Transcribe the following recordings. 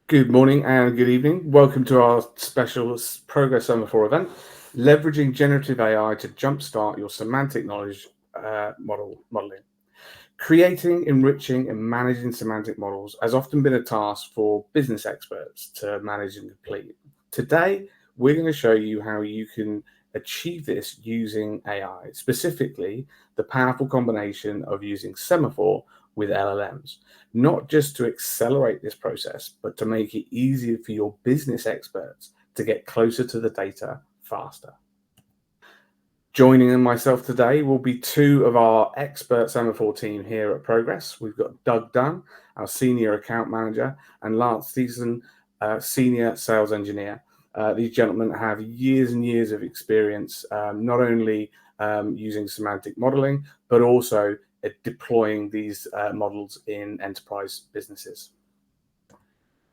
Good morning and good evening. Welcome to our special Progress Semaphore event, leveraging generative AI to jumpstart your semantic knowledge modeling. Creating, enriching, and managing semantic models has often been a task for business experts to manage and complete. Today, we're going to show you how you can achieve this using AI, specifically the powerful combination of using Semaphore with LLMs, not just to accelerate this process, but to make it easier for your business experts to get closer to the data faster. Joining myself today will be two of our expert Semaphore team here at Progress. We've got Doug Dunn, our Senior Account Manager, and Lance Thiessen, Senior Sales Engineer. These gentlemen have years and years of experience, not only using semantic modeling, but also deploying these models in enterprise businesses.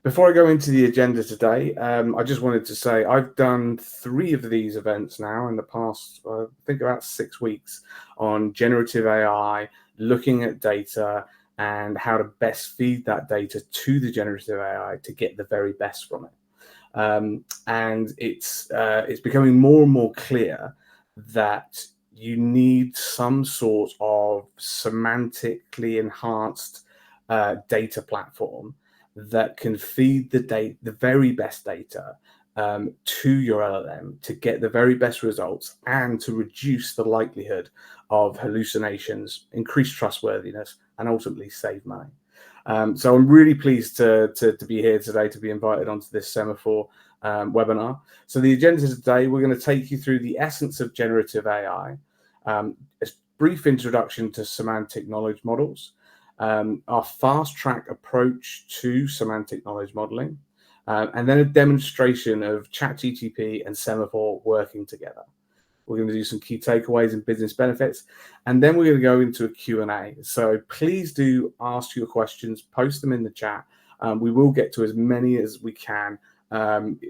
Before I go into the agenda today, I just wanted to say I've done 3 of these events now in the past, I think about 6 weeks, on generative AI, looking at data and how to best feed that data to the generative AI to get the very best from it. And it's becoming more and more clear that you need some sort of semantically enhanced data platform that can feed the very best data to your LLM to get the very best results and to reduce the likelihood of hallucinations, increase trustworthiness, and ultimately save money. So I'm really pleased to be here today, to be invited onto this Semaphore webinar. So the agenda today, we're going to take you through the essence of generative AI, a brief introduction to semantic knowledge models, our fast track approach to semantic knowledge modeling, and then a demonstration of ChapGPT and Semaphore working together. We're going to do some key takeaways and business benefits, and then we're going to go into a Q&A. So please do ask your questions, post them in the chat. We will get to as many as we can,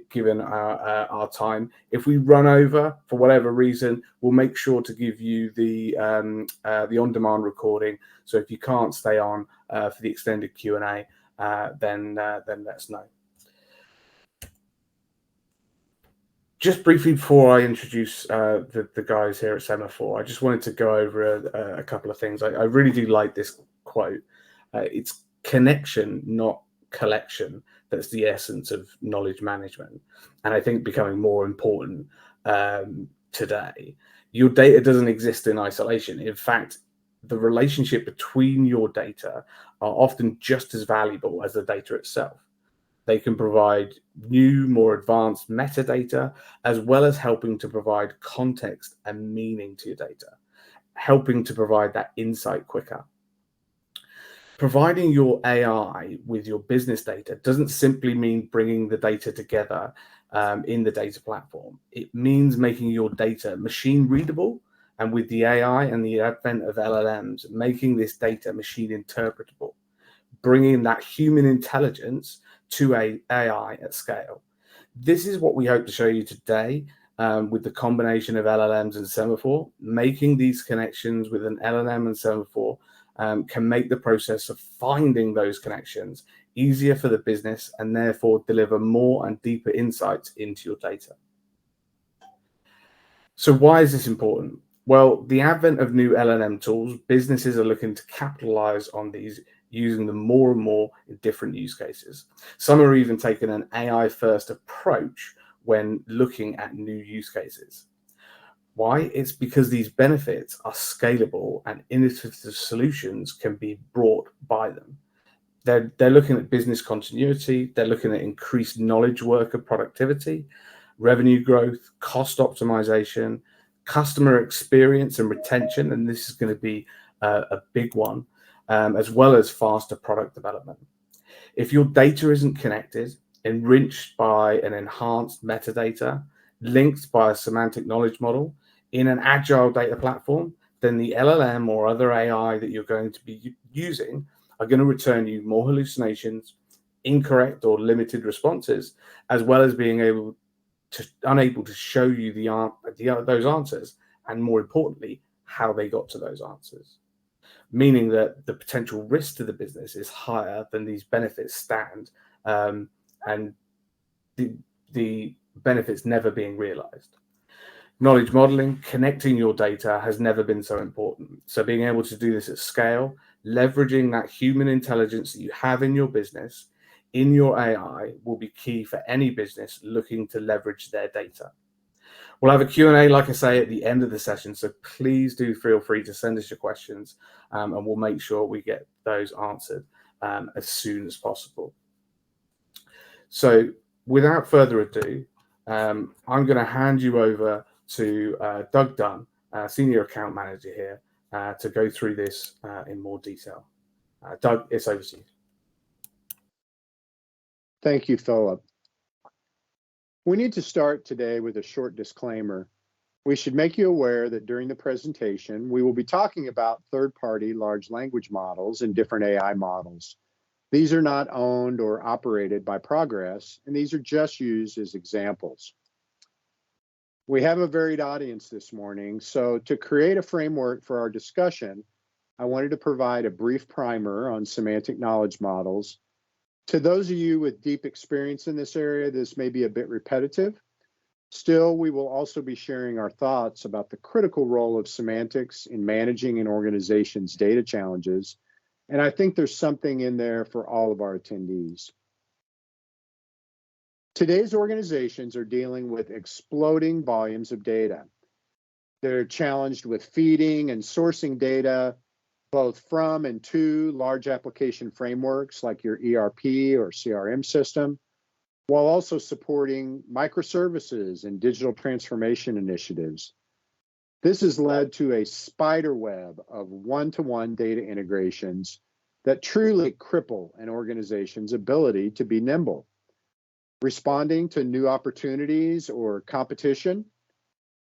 given our time. If we run over for whatever reason, we'll make sure to give you the on-demand recording. So if you can't stay on for the extended Q&A, then let us know. Just briefly before I introduce the guys here at Semaphore, I just wanted to go over a couple of things. I really do like this quote. It's connection, not collection. That's the essence of knowledge management. And I think becoming more important today. Your data doesn't exist in isolation. In fact, the relationship between your data are often just as valuable as the data itself. They can provide new, more advanced metadata, as well as helping to provide context and meaning to your data, helping to provide that insight quicker. Providing your AI with your business data doesn't simply mean bringing the data together in the data platform. It means making your data machine readable, and with the AI and the advent of LLMs, making this data machine interpretable, bringing that human intelligence to AI at scale. This is what we hope to show you today with the combination of LLMs and Semaphore. Making these connections with an LLM and Semaphore can make the process of finding those connections easier for the business and therefore deliver more and deeper insights into your data. So why is this important? Well, the advent of new LLM tools, businesses are looking to capitalize on these, using them more and more in different use cases. Some are even taking an AI-first approach when looking at new use cases. Why? It's because these benefits are scalable and innovative solutions can be brought by them. They're looking at business continuity, they're looking at increased knowledge worker productivity, revenue growth, cost optimization, customer experience and retention, and this is going to be a big one, as well as faster product development. If your data isn't connected, enriched by an enhanced metadata, linked by a semantic knowledge model in an agile data platform, then the LLM or other AI that you're going to be using are going to return you more hallucinations, incorrect or limited responses, as well as being unable to show you those answers, and more importantly, how they got to those answers. Meaning that the potential risk to the business is higher than these benefits stand and the benefits never being realized. Knowledge modeling, connecting your data has never been so important. So being able to do this at scale, leveraging that human intelligence that you have in your business, in your AI, will be key for any business looking to leverage their data. We'll have a Q&A, like I say, at the end of the session, so please do feel free to send us your questions, and we'll make sure we get those answered as soon as possible. So without further ado, I'm going to hand you over to Doug Dunn, Senior Account Manager here, to go through this in more detail. Doug, it's over to you. Thank you, Philip. We need to start today with a short disclaimer. We should make you aware that during the presentation, we will be talking about third-party large language models and different AI models. These are not owned or operated by Progress, and these are just used as examples. We have a varied audience this morning, so to create a framework for our discussion, I wanted to provide a brief primer on semantic knowledge models. To those of you with deep experience in this area, this may be a bit repetitive. Still, we will also be sharing our thoughts about the critical role of semantics in managing an organization's data challenges, and I think there's something in there for all of our attendees. Today's organizations are dealing with exploding volumes of data. They're challenged with feeding and sourcing data, both from and to large application frameworks like your ERP or CRM system, while also supporting microservices and digital transformation initiatives. This has led to a spider web of one-to-one data integrations that truly cripple an organization's ability to be nimble, responding to new opportunities or competition,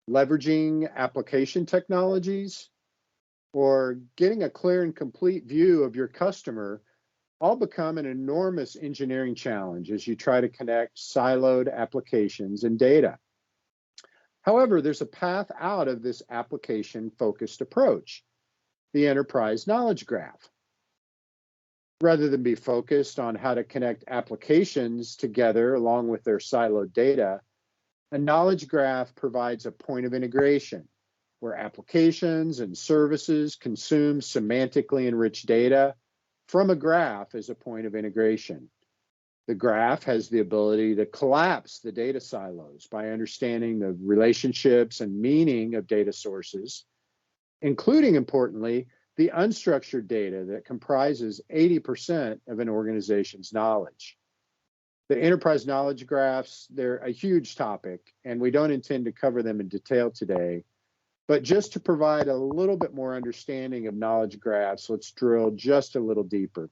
leveraging application technologies, or getting a clear and complete view of your customer all become an enormous engineering challenge as you try to connect siloed applications and data. However, there's a path out of this application-focused approach, the enterprise knowledge graph. Rather than be focused on how to connect applications together along with their siloed data, a knowledge graph provides a point of integration where applications and services consume semantically enriched data from a graph as a point of integration. The graph has the ability to collapse the data silos by understanding the relationships and meaning of data sources, including, importantly, the unstructured data that comprises 80% of an organization's knowledge. The enterprise knowledge graphs, they're a huge topic, and we don't intend to cover them in detail today. But just to provide a little bit more understanding of knowledge graphs, let's drill just a little deeper.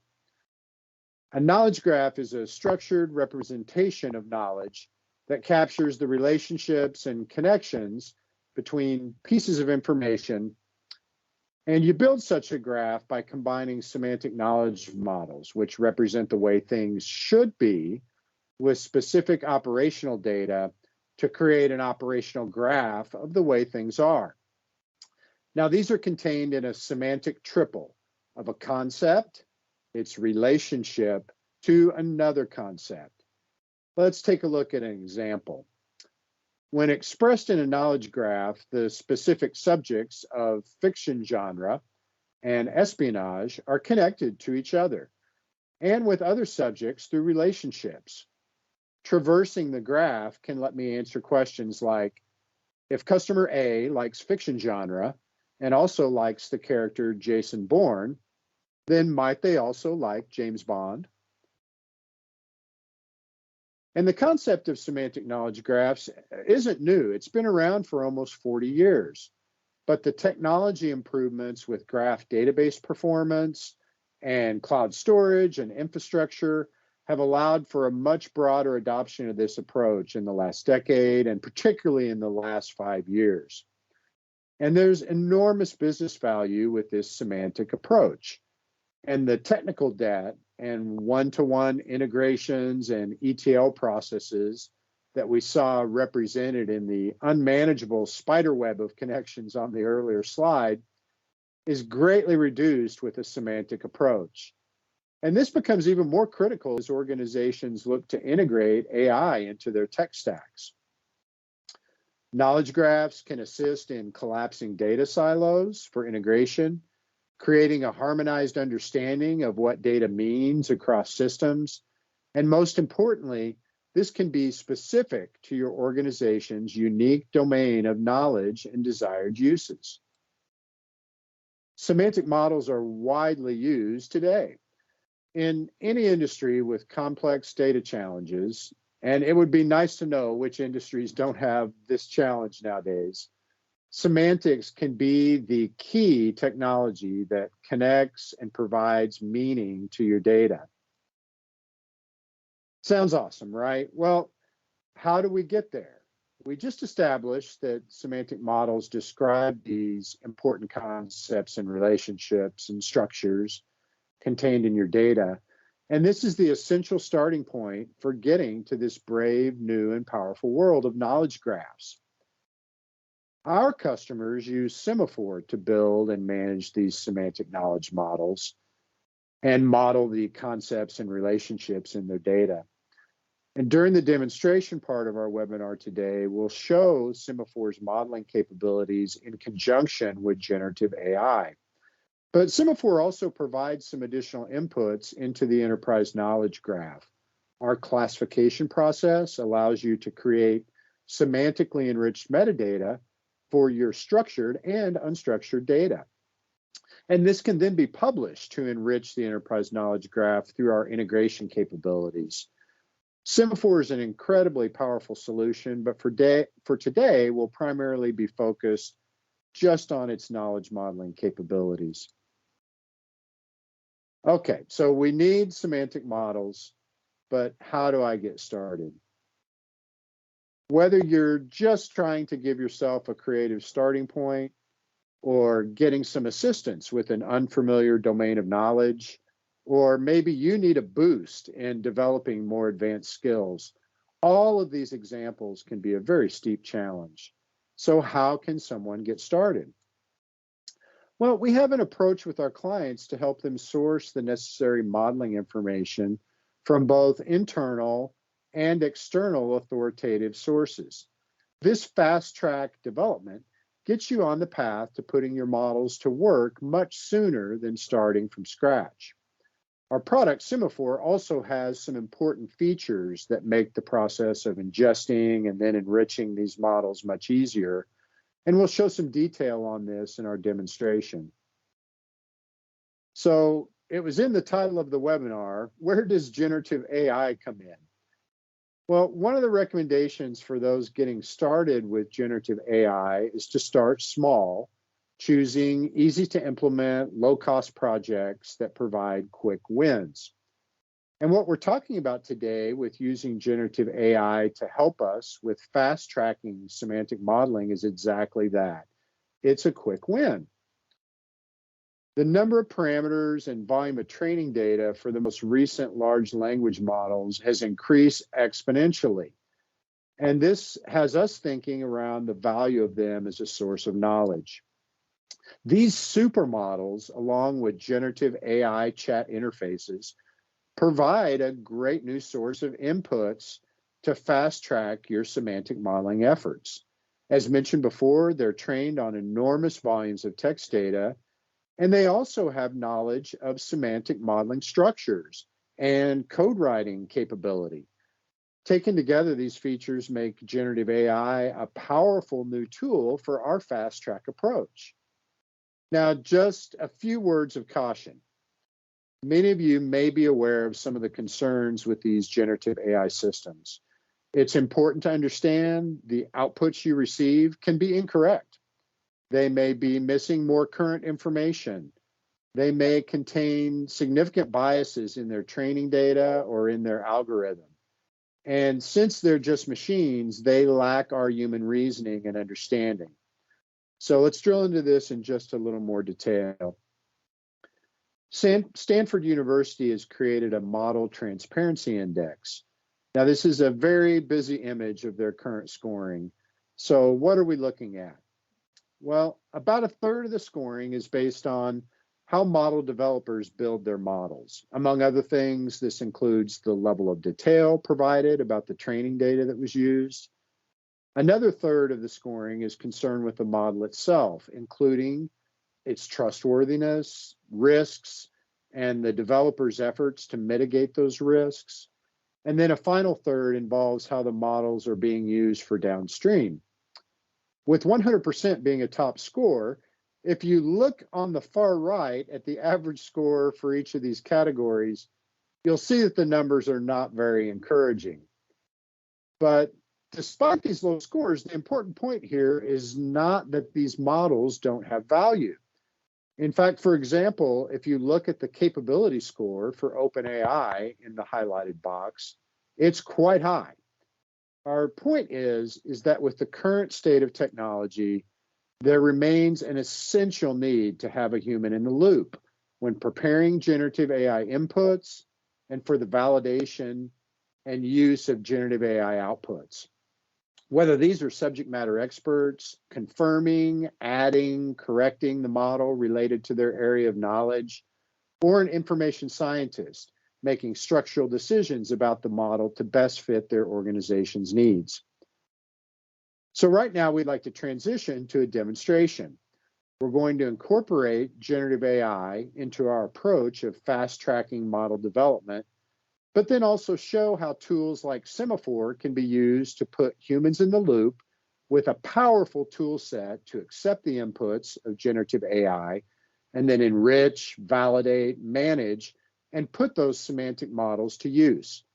A knowledge graph is a structured representation of knowledge that captures the relationships and connections between pieces of information. And you build such a graph by combining semantic knowledge models, which represent the way things should be, with specific operational data to create an operational graph of the way things are. Now, these are contained in a semantic triple of a concept, its relationship to another concept. Let's take a look at an example. When expressed in a knowledge graph, the specific subjects of fiction genre and espionage are connected to each other and with other subjects through relationships. Traversing the graph can let me answer questions like, if customer A likes fiction genre and also likes the character Jason Bourne, then might they also like James Bond? And the concept of semantic knowledge graphs isn't new. It's been around for almost 40 years. But the technology improvements with graph database performance and cloud storage and infrastructure have allowed for a much broader adoption of this approach in the last decade, and particularly in the last 5 years. And there's enormous business value with this semantic approach. And the technical debt and one-to-one integrations and ETL processes that we saw represented in the unmanageable spider web of connections on the earlier slide is greatly reduced with a semantic approach. And this becomes even more critical as organizations look to integrate AI into their tech stacks. Knowledge graphs can assist in collapsing data silos for integration, creating a harmonized understanding of what data means across systems. And most importantly, this can be specific to your organization's unique domain of knowledge and desired uses. Semantic models are widely used today in any industry with complex data challenges, and it would be nice to know which industries don't have this challenge nowadays. Semantics can be the key technology that connects and provides meaning to your data. Sounds awesome, right? Well, how do we get there? We just established that semantic models describe these important concepts and relationships and structures contained in your data. And this is the essential starting point for getting to this brave, new, and powerful world of knowledge graphs. Our customers use Semaphore to build and manage these semantic knowledge models and model the concepts and relationships in their data. And during the demonstration part of our webinar today, we'll show Semaphore's modeling capabilities in conjunction with generative AI. But Semaphore also provides some additional inputs into the enterprise knowledge graph. Our classification process allows you to create semantically enriched metadata for your structured and unstructured data. And this can then be published to enrich the enterprise knowledge graph through our integration capabilities. Semaphore is an incredibly powerful solution, but for today, we'll primarily be focused just on its knowledge modeling capabilities. Okay, so we need semantic models, but how do I get started? Whether you're just trying to give yourself a creative starting point or getting some assistance with an unfamiliar domain of knowledge, or maybe you need a boost in developing more advanced skills, all of these examples can be a very steep challenge. So how can someone get started? Well, we have an approach with our clients to help them source the necessary modeling information from both internal and external authoritative sources. This fast-track development gets you on the path to putting your models to work much sooner than starting from scratch. Our product, Semaphore, also has some important features that make the process of ingesting and then enriching these models much easier. And we'll show some detail on this in our demonstration. So it was in the title of the webinar, where does generative AI come in? Well, one of the recommendations for those getting started with generative AI is to start small, choosing easy to implement, low-cost projects that provide quick wins. And what we're talking about today with using generative AI to help us with fast-tracking semantic modeling is exactly that. It's a quick win. The number of parameters and volume of training data for the most recent large language models has increased exponentially. And this has us thinking around the value of them as a source of knowledge. These supermodels, along with generative AI chat interfaces, provide a great new source of inputs to fast-track your semantic modeling efforts. As mentioned before, they're trained on enormous volumes of text data, and they also have knowledge of semantic modeling structures and code writing capability. Taken together, these features make generative AI a powerful new tool for our fast-track approach. Now, just a few words of caution. Many of you may be aware of some of the concerns with these generative AI systems. It's important to understand the outputs you receive can be incorrect. They may be missing more current information. They may contain significant biases in their training data or in their algorithm. And since they're just machines, they lack our human reasoning and understanding. So let's drill into this in just a little more detail. Stanford University has created a model transparency index. Now, this is a very busy image of their current scoring. So what are we looking at? Well, about a third of the scoring is based on how model developers build their models. Among other things, this includes the level of detail provided about the training data that was used. Another third of the scoring is concerned with the model itself, including its trustworthiness, risks, and the developer's efforts to mitigate those risks. And then a final third involves how the models are being used for downstream. With 100% being a top score, if you look on the far right at the average score for each of these categories, you'll see that the numbers are not very encouraging. But despite these low scores, the important point here is not that these models don't have value. In fact, for example, if you look at the capability score for OpenAI in the highlighted box, it's quite high. Our point is that with the current state of technology, there remains an essential need to have a human in the loop when preparing generative AI inputs and for the validation and use of generative AI outputs. Whether these are subject matter experts confirming, adding, correcting the model related to their area of knowledge, or an information scientist making structural decisions about the model to best fit their organization's needs. So right now we'd like to transition to a demonstration. We're going to incorporate generative AI into our approach of fast-tracking model development, but then also show how tools like Semaphore can be used to put humans in the loop with a powerful tool set to accept the inputs of generative AI and then enrich, validate, manage, and put those semantic models to use.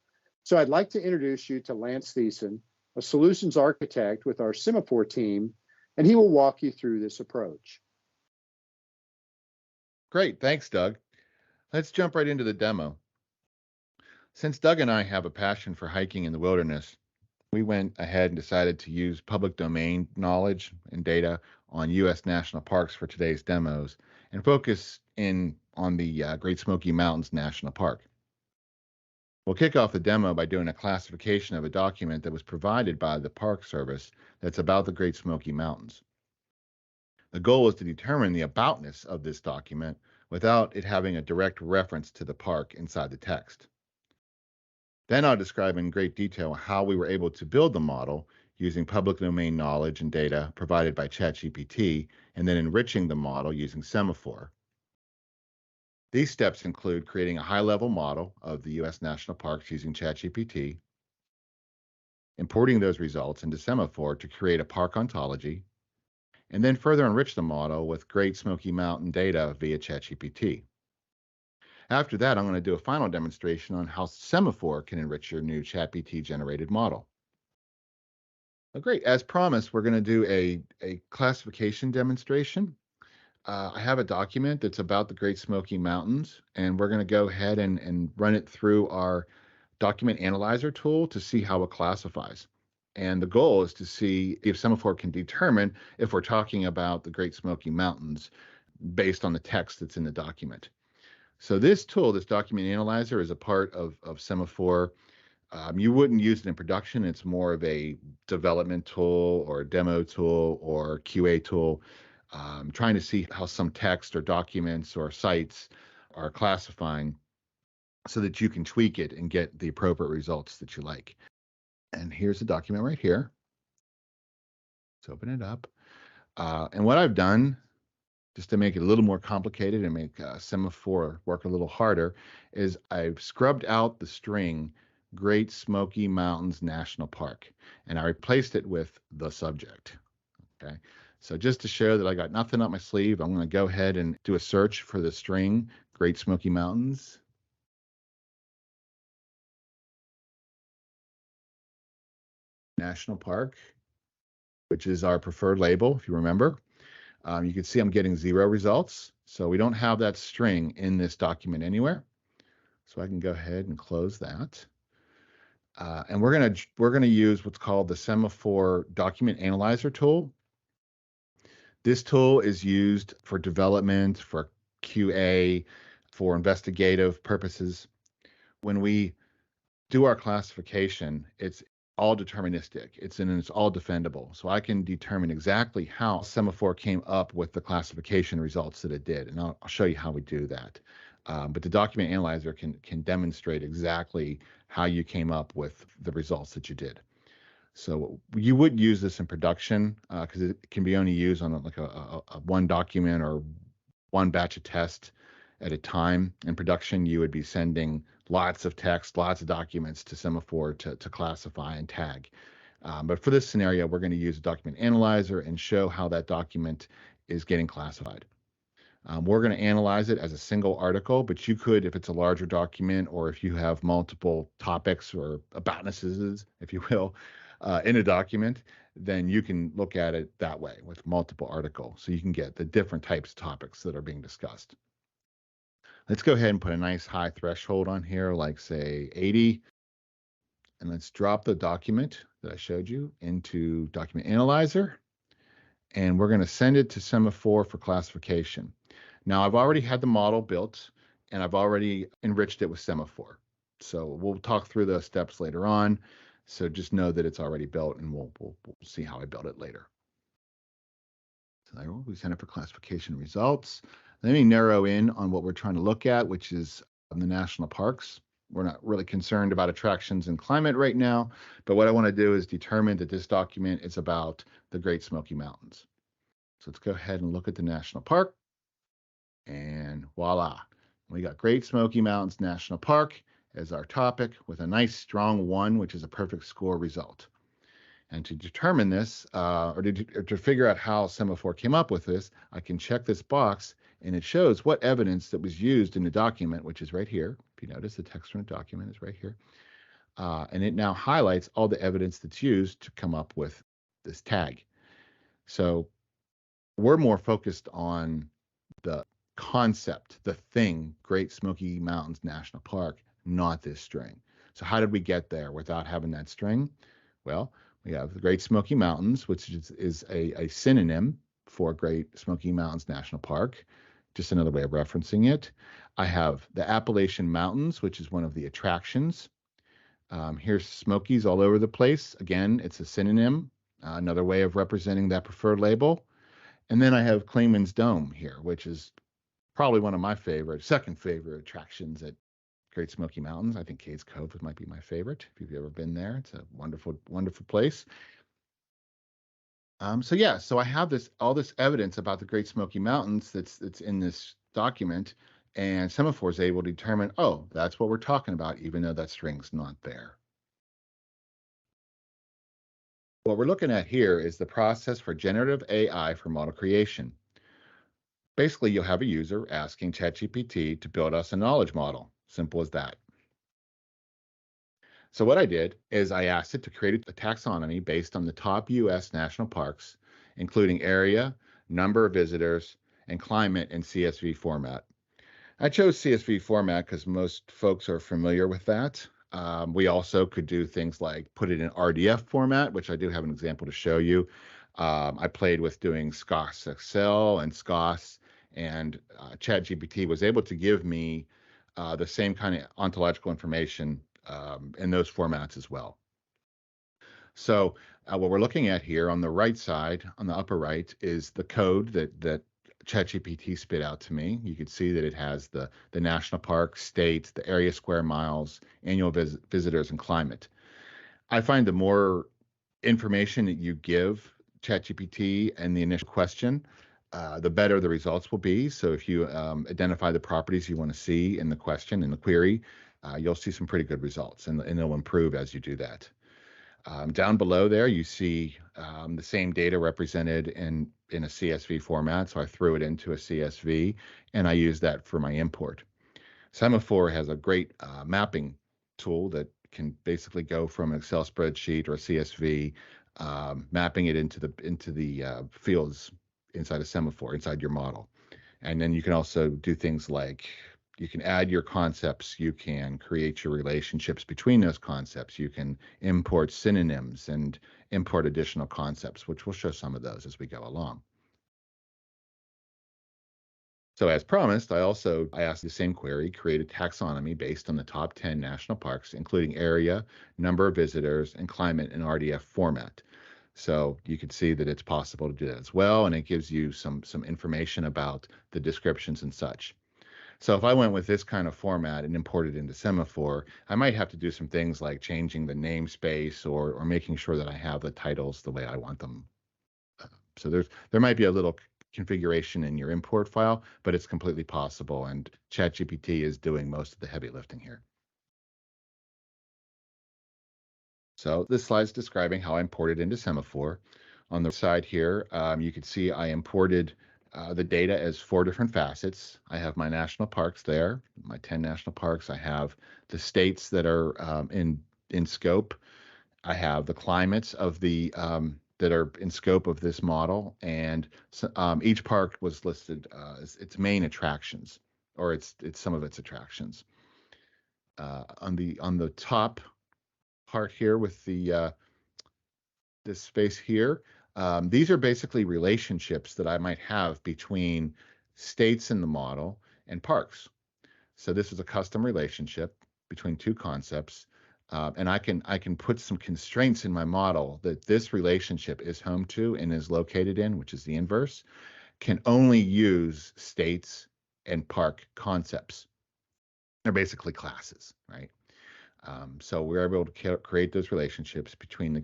So I'd like to introduce you to Lance Thiessen, a solutions architect with our Semaphore team, and he will walk you through this approach. Great, thanks, Doug. Let's jump right into the demo. Since Doug and I have a passion for hiking in the wilderness, we went ahead and decided to use public domain knowledge and data on U.S. national parks for today's demos and focus in on the Great Smoky Mountains National Park. We'll kick off the demo by doing a classification of a document that was provided by the Park Service that's about the Great Smoky Mountains. The goal is to determine the aboutness of this document without it having a direct reference to the park inside the text. Then I'll describe in great detail how we were able to build the model using public domain knowledge and data provided by ChapGPT, and then enriching the model using Semaphore. These steps include creating a high-level model of the U.S. national parks using ChapGPT, importing those results into Semaphore to create a park ontology, and then further enrich the model with Great Smoky Mountain data via ChapGPT. After that, I'm going to do a final demonstration on how Semaphore can enrich your new ChapGPT generated model. Oh, great. As promised, we're going to do a classification demonstration. I have a document that's about the Great Smoky Mountains, and we're going to go ahead and run it through our document analyzer tool to see how it classifies. And the goal is to see if Semaphore can determine if we're talking about the Great Smoky Mountains based on the text that's in the document. So this tool, this document analyzer, is a part of Semaphore. You wouldn't use it in production. It's more of a development tool or a demo tool or QA tool, trying to see how some text or documents or sites are classifying so that you can tweak it and get the appropriate results that you like. And here's the document right here. Let's open it up. And what I've done, just to make it a little more complicated and make Semaphore work a little harder, is I've scrubbed out the string Great Smoky Mountains National Park, and I replaced it with the subject. Okay, so just to show that I got nothing up my sleeve, I'm going to go ahead and do a search for the string Great Smoky Mountains. National Park, which is our preferred label, if you remember. You can see I'm getting 0 results. So we don't have that string in this document anywhere. So I can go ahead and close that. And we're gonna use what's called the Semaphore Document Analyzer tool. This tool is used for development, for QA, for investigative purposes. When we do our classification, it's all deterministic. It's all defendable. So I can determine exactly how Semaphore came up with the classification results that it did. And I'll show you how we do that. But the document analyzer can demonstrate exactly how you came up with the results that you did. So you would use this in production because it can be only used on like a one document or one batch of tests at a time. In production, you would be sending lots of text, lots of documents to Semaphore to classify and tag. But for this scenario, we're going to use a document analyzer and show how that document is getting classified. We're going to analyze it as a single article, but you could, if it's a larger document or if you have multiple topics or aboutnesses, if you will, in a document, then you can look at it that way with multiple articles. So you can get the different types of topics that are being discussed. Let's go ahead and put a nice high threshold on here, like say 80. And let's drop the document that I showed you into Document Analyzer. And we're going to send it to Semaphore for classification. Now, I've already had the model built, and I've already enriched it with Semaphore. So we'll talk through those steps later on. So just know that it's already built, and we'll see how I build it later. So there we send it for classification results. Let me narrow in on what we're trying to look at, which is the national parks. We're not really concerned about attractions and climate right now, but what I want to do is determine that this document is about the Great Smoky Mountains. So let's go ahead and look at the national park, and voila. We got Great Smoky Mountains National Park as our topic with a nice strong 1, which is a perfect score result. And to determine this, or to figure out how Semaphore came up with this, I can check this box, and it shows what evidence that was used in the document, which is right here. If you notice, the text from the document is right here. And it now highlights all the evidence that's used to come up with this tag. So we're more focused on the concept, the thing, Great Smoky Mountains National Park, not this string. So how did we get there without having that string? Well, we have the Great Smoky Mountains, which is a synonym for Great Smoky Mountains National Park, just another way of referencing it. I have the Appalachian Mountains, which is one of the attractions. Here's Smokies all over the place. Again, it's a synonym, another way of representing that preferred label. And then I have Clingman's Dome here, which is probably one of my second favorite attractions at Great Smoky Mountains. I think Cades Cove might be my favorite. If you've ever been there, it's a wonderful, wonderful place. So I have all this evidence about the Great Smoky Mountains that's in this document, and Semaphore is able to determine, oh, that's what we're talking about, even though that string's not there. What we're looking at here is the process for generative AI for model creation. Basically, you'll have a user asking ChapGPT to build us a knowledge model. Simple as that. So what I did is I asked it to create a taxonomy based on the top U.S. national parks, including area, number of visitors, and climate in CSV format. I chose CSV format because most folks are familiar with that. We also could do things like put it in RDF format, which I do have an example to show you. I played with doing SCOS Excel and SCOS, and ChatGPT was able to give me the same kind of ontological information in those formats as well. So what we're looking at here on the right side, on the upper right, is the code that ChatGPT spit out to me. You can see that it has the national park, state, the area square miles, annual visitors, and climate. I find the more information that you give ChatGPT and the initial question, the better the results will be. So if you identify the properties you want to see in the question, in the query, you'll see some pretty good results, and they'll improve as you do that. Down below there, you see the same data represented in a CSV format. So I threw it into a CSV, and I use that for my import. Semaphore has a great mapping tool that can basically go from an Excel spreadsheet or a CSV, mapping it into the fields inside a Semaphore, inside your model. And then you can also do things like you can add your concepts, you can create your relationships between those concepts, you can import synonyms and import additional concepts, which we'll show some of those as we go along. So as promised, I asked the same query, create a taxonomy based on the top 10 national parks, including area, number of visitors, and climate in RDF format. So you can see that it's possible to do that as well, and it gives you some information about the descriptions and such. So if I went with this kind of format and imported into Semaphore, I might have to do some things like changing the namespace or making sure that I have the titles the way I want them. So there might be a little configuration in your import file, but it's completely possible, and ChapGPT is doing most of the heavy lifting here. So this slide is describing how I imported into Semaphore. On the side here, you can see I imported the data as 4 different facets. I have my national parks there, my 10 national parks. I have the states that are in scope. I have the climates of the that are in scope of this model, and each park was listed as its main attractions, or it's some of its attractions. On the top part here with the this space here, these are basically relationships that I might have between states in the model and parks. So this is a custom relationship between 2 concepts. And I can put some constraints in my model that this relationship is home to and is located in, which is the inverse, can only use states and park concepts. They're basically classes, right? So we're able to create those relationships between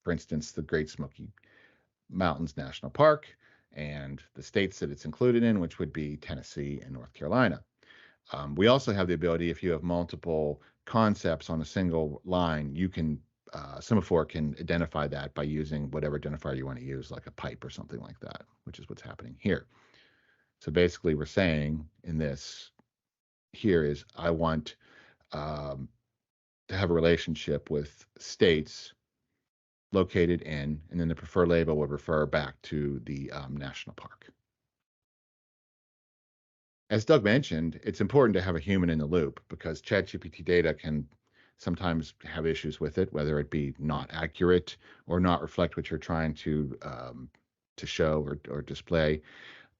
for instance, the Great Smoky Mountains National Park and the states that it's included in, which would be Tennessee and North Carolina. We also have the ability, if you have multiple concepts on a single line, you can Semaphore can identify that by using whatever identifier you want to use, like a pipe or something like that, which is what's happening here. So basically, we're saying in this here is I want to have a relationship with states located in, and then the preferred label would refer back to the national park. As Doug mentioned, it's important to have a human in the loop because ChatGPT data can sometimes have issues with it, whether it be not accurate or not reflect what you're trying to show or display.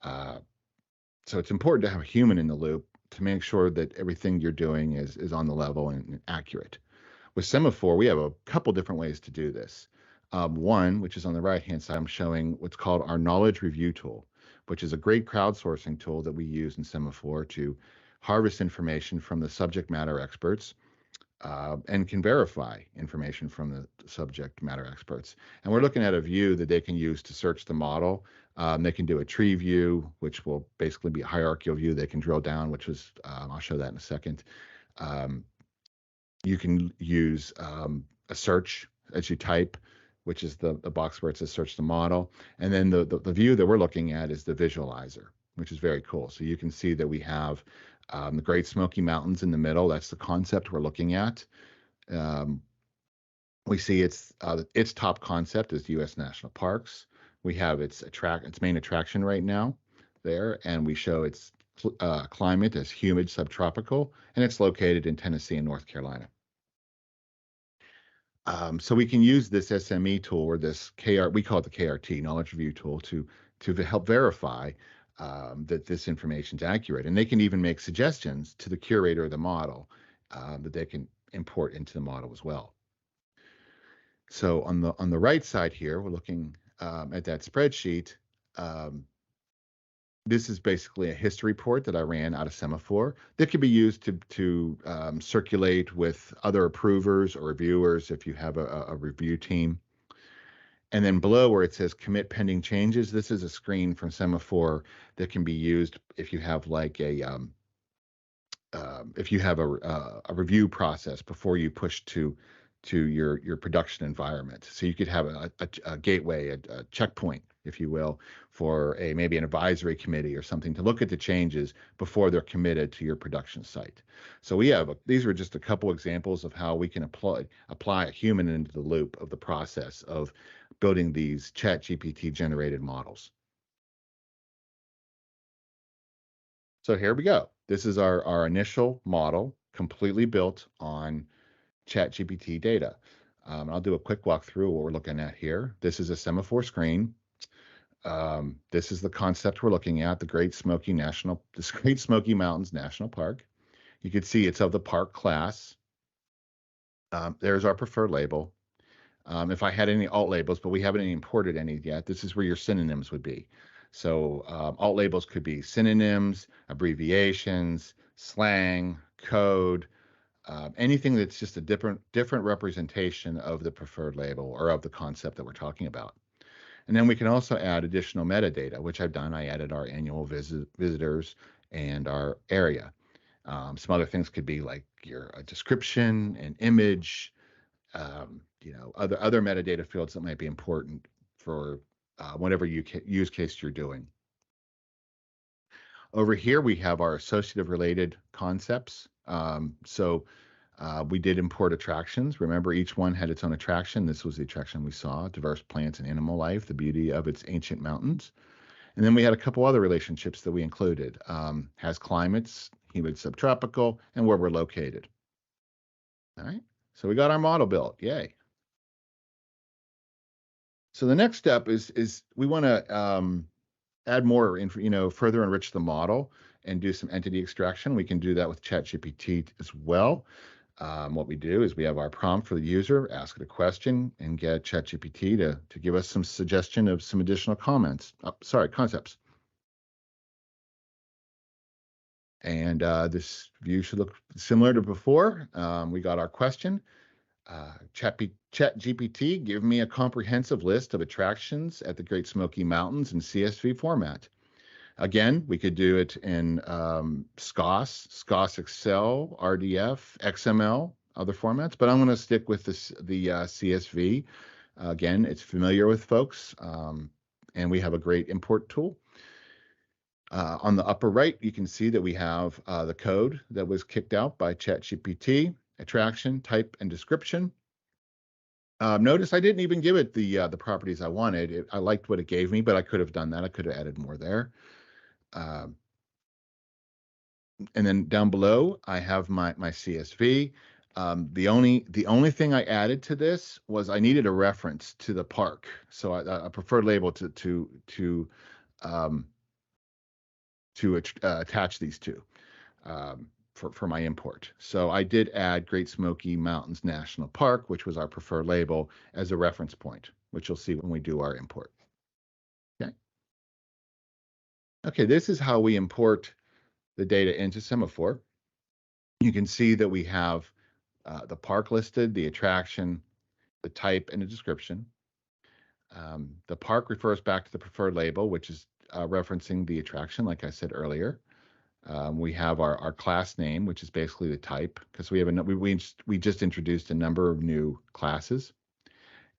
So it's important to have a human in the loop to make sure that everything you're doing is on the level and accurate. With Semaphore, we have a couple different ways to do this. One, which is on the right-hand side, I'm showing what's called our knowledge review tool, which is a great crowdsourcing tool that we use in Semaphore to harvest information from the subject matter experts and can verify information from the subject matter experts. And we're looking at a view that they can use to search the model. They can do a tree view, which will basically be a hierarchical view. They can drill down, which is, I'll show that in a second. You can use a search as you type, which is the box where it says search the model. And then the view that we're looking at is the visualizer, which is very cool. So you can see that we have the Great Smoky Mountains in the middle. That's the concept we're looking at. We see its top concept is U.S. national parks. We have its main attraction right now there, and we show its climate as humid subtropical, and it's located in Tennessee and North Carolina. So we can use this SME tool or this we call it the KRT, knowledge review tool, to help verify that this information is accurate. And they can even make suggestions to the curator of the model that they can import into the model as well. So on the right side here, we're looking at that spreadsheet. This is basically a history report that I ran out of Semaphore that can be used to circulate with other approvers or reviewers if you have a review team. And then below where it says commit pending changes, this is a screen from Semaphore that can be used if you have like a review process before you push to your production environment. So you could have a gateway, a checkpoint, if you will, for maybe an advisory committee or something to look at the changes before they're committed to your production site. So these are just a couple examples of how we can apply a human into the loop of the process of building these ChatGPT generated models. So here we go. This is our initial model, completely built on ChatGPT data. I'll do a quick walkthrough of what we're looking at here. This is a Semaphore screen. This is the concept we're looking at, the Great Smoky Mountains National Park. You can see it's of the park class. There's our preferred label. If I had any alt labels, but we haven't imported any yet, this is where your synonyms would be. So alt labels could be synonyms, abbreviations, slang, code, anything that's just a different representation of the preferred label or of the concept that we're talking about. And then we can also add additional metadata, which I've done. I added our annual visitors and our area. Some other things could be like your description, an image, other metadata fields that might be important for whatever use case you're doing. Over here, we have our associative related concepts. We did import attractions. Remember, each one had its own attraction. This was the attraction we saw, diverse plants and animal life, the beauty of its ancient mountains. And then we had a couple other relationships that we included. Has climates, humid subtropical, and where we're located. All right, so we got our model built, yay. So the next step is we want to add more, further enrich the model and do some entity extraction. We can do that with ChapGPT as well. What we do is we have our prompt for the user, ask it a question, and get ChapGPT to give us some suggestion of some additional concepts. And this view should look similar to before. We got our question. ChapGPT, give me a comprehensive list of attractions at the Great Smoky Mountains in CSV format. Again, we could do it in SCOS Excel, RDF, XML, other formats, but I'm going to stick with the CSV. Again, it's familiar with folks, and we have a great import tool. On the upper right, you can see that we have the code that was kicked out by ChatGPT, attraction, type, and description. Notice I didn't even give it the properties I wanted. I liked what it gave me, but I could have done that. I could have added more there. And then down below, I have my CSV. The only thing I added to this was I needed a reference to the park, so I preferred label to attach these two for my import. So I did add Great Smoky Mountains National Park, which was our preferred label, as a reference point, which you'll see when we do our import. Okay, this is how we import the data into Semaphore. You can see that we have the park listed, the attraction, the type, and a description. The park refers back to the preferred label, which is referencing the attraction, like I said earlier. We have our class name, which is basically the type, because we just introduced a number of new classes.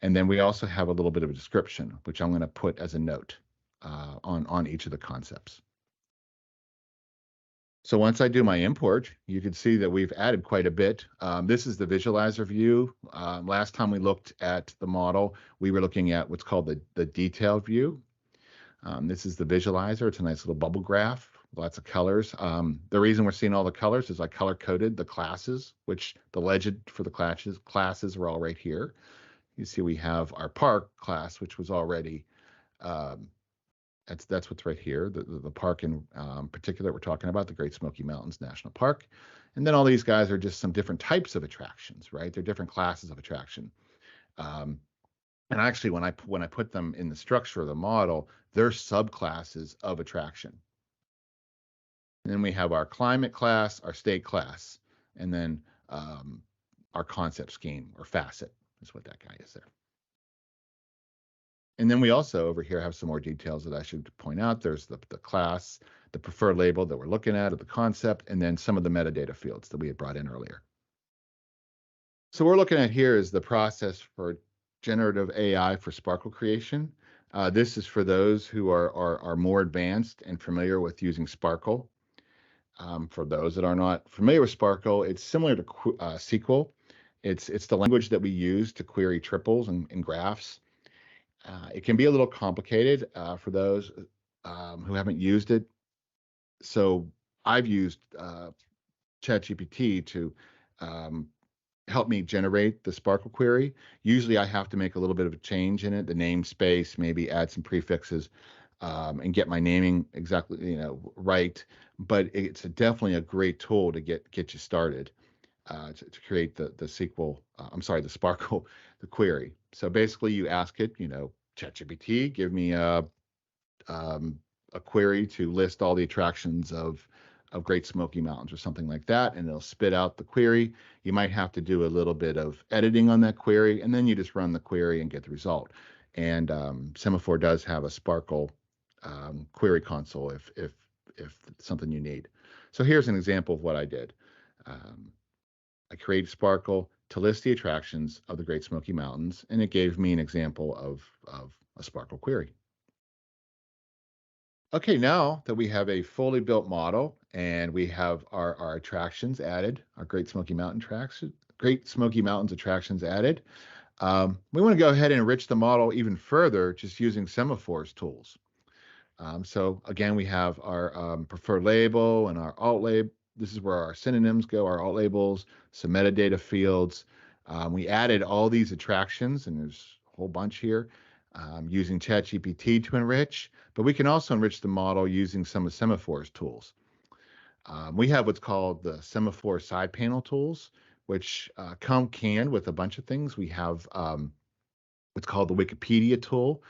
And then we also have a little bit of a description, which I'm going to put as a note on each of the concepts. So once I do my import, you can see that we've added quite a bit. This is the visualizer view. Last time we looked at the model, we were looking at what's called the detailed view. This is the visualizer. It's a nice little bubble graph, lots of colors. The reason we're seeing all the colors is I color-coded the classes, which the legend for the classes are all right here. You see we have our park class, which was already that's what's right here, the park in particular we're talking about, the Great Smoky Mountains National Park. And then all these guys are just some different types of attractions, right? They're different classes of attraction. And actually, when I put them in the structure of the model, they're subclasses of attraction. And then we have our climate class, our state class, and then our concept scheme or facet is what that guy is there. And then we also over here have some more details that I should point out. There's the class, the preferred label that we're looking at, of the concept, and then some of the metadata fields that we had brought in earlier. So what we're looking at here is the process for generative AI for Sparkle creation. This is for those who are more advanced and familiar with using Sparkle. For those that are not familiar with Sparkle, it's similar to SQL. It's the language that we use to query triples and graphs. It can be a little complicated for those who haven't used it. So I've used ChatGPT to help me generate the Sparkle query. Usually I have to make a little bit of a change in it, the namespace, maybe add some prefixes, and get my naming exactly, right. But it's definitely a great tool to get you started, to create the SQL, the Sparkle, the query. So basically you ask it, ChatGPT, give me um, a query to list all the attractions of Great Smoky Mountains or something like that, and it'll spit out the query. You might have to do a little bit of editing on that query, and then you just run the query and get the result. And Semaphore does have a Sparkle query console if something you need. So here's an example of what I did. I created Sparkle to list the attractions of the Great Smoky Mountains, and it gave me an example of a Sparkle query. Okay, now that we have a fully built model and we have our attractions added, our Great Smoky Mountains attractions added, we want to go ahead and enrich the model even further just using Semaphore's tools. So again, we have our preferred label and our alt label. This is where our synonyms go, our alt labels, some metadata fields. We added all these attractions, and there's a whole bunch here, using ChapGPT to enrich, but we can also enrich the model using some of Semaphore's tools. We have what's called the Semaphore side panel tools, which come canned with a bunch of things. We have what's called the Wikipedia tool,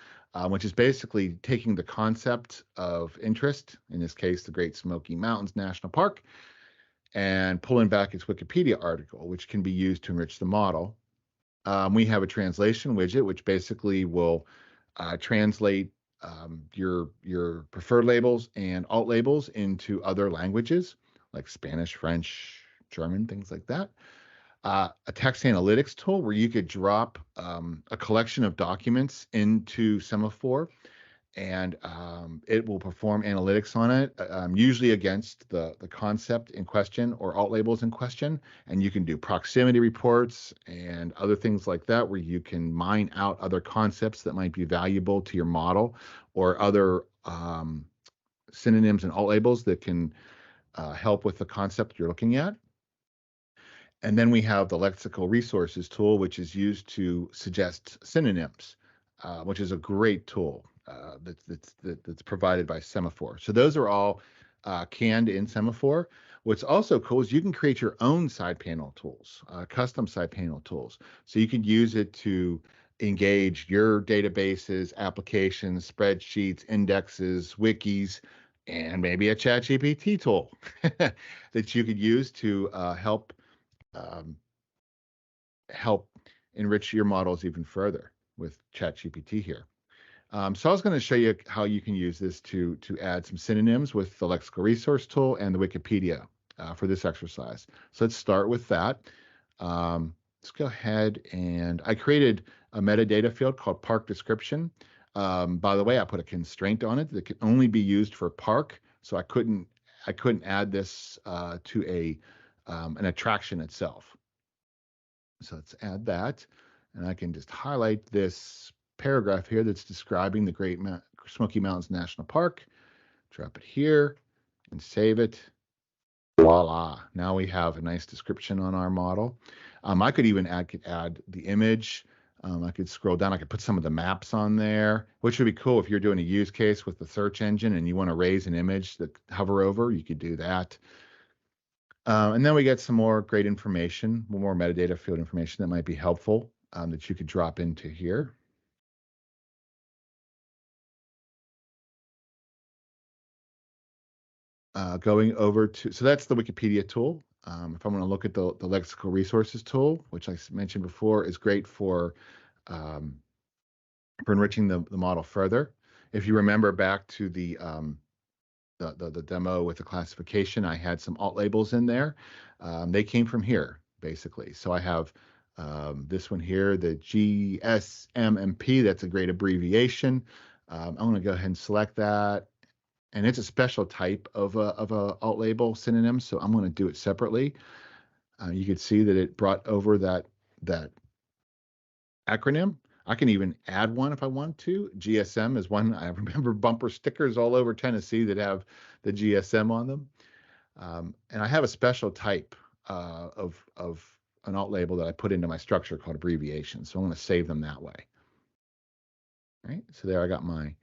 which is basically taking the concept of interest, in this case, the Great Smoky Mountains National Park, and pulling back its Wikipedia article, which can be used to enrich the model. We have a translation widget, which basically will translate your preferred labels and alt labels into other languages, like Spanish, French, German, things like that. A text analytics tool where you could drop a collection of documents into Semaphore, and it will perform analytics on it, usually against the concept in question or alt labels in question. And you can do proximity reports and other things like that, where you can mine out other concepts that might be valuable to your model, or other synonyms and alt labels that can help with the concept you're looking at. And then we have the lexical resources tool, which is used to suggest synonyms, which is a great tool that's provided by Semaphore. So those are all canned in Semaphore. What's also cool is you can create your own side panel tools, custom side panel tools. So you can use it to engage your databases, applications, spreadsheets, indexes, wikis, and maybe a ChatGPT tool that you could use to help enrich your models even further with ChatGPT here. So I was going to show you how you can use this to add some synonyms with the lexical resource tool and the Wikipedia for this exercise. So let's start with that. Let's go ahead, and I created a metadata field called park description. By the way, I put a constraint on it that can only be used for park, so I couldn't add this to an attraction itself. So let's add that, and I can just highlight this paragraph here that's describing the Great Smoky Mountains National Park, drop it here, and save it. Voila! Now we have a nice description on our model. I could even add the image. I could scroll down. I could put some of the maps on there, which would be cool if you're doing a use case with the search engine and you want to raise an image that hover over. You could do that. And then we get some more great information, more metadata field information that might be helpful, that you could drop into here. Going over to, so that's the Wikipedia tool. If I want to look at the lexical resources tool, which I mentioned before is great for enriching the model further. If you remember back to the demo with the classification, I had some alt labels in there. They came from here, basically. So I have this one here, the GSMMP. That's a great abbreviation. I'm going to go ahead and select that. And it's a special type of a alt label synonym, so I'm going to do it separately. You can see that it brought over that acronym. I can even add one if I want to. GSM is one. I remember bumper stickers all over Tennessee that have the GSM on them. And I have a special type of an alt label that I put into my structure called abbreviations. So I'm going to save them that way. Right. So there I got my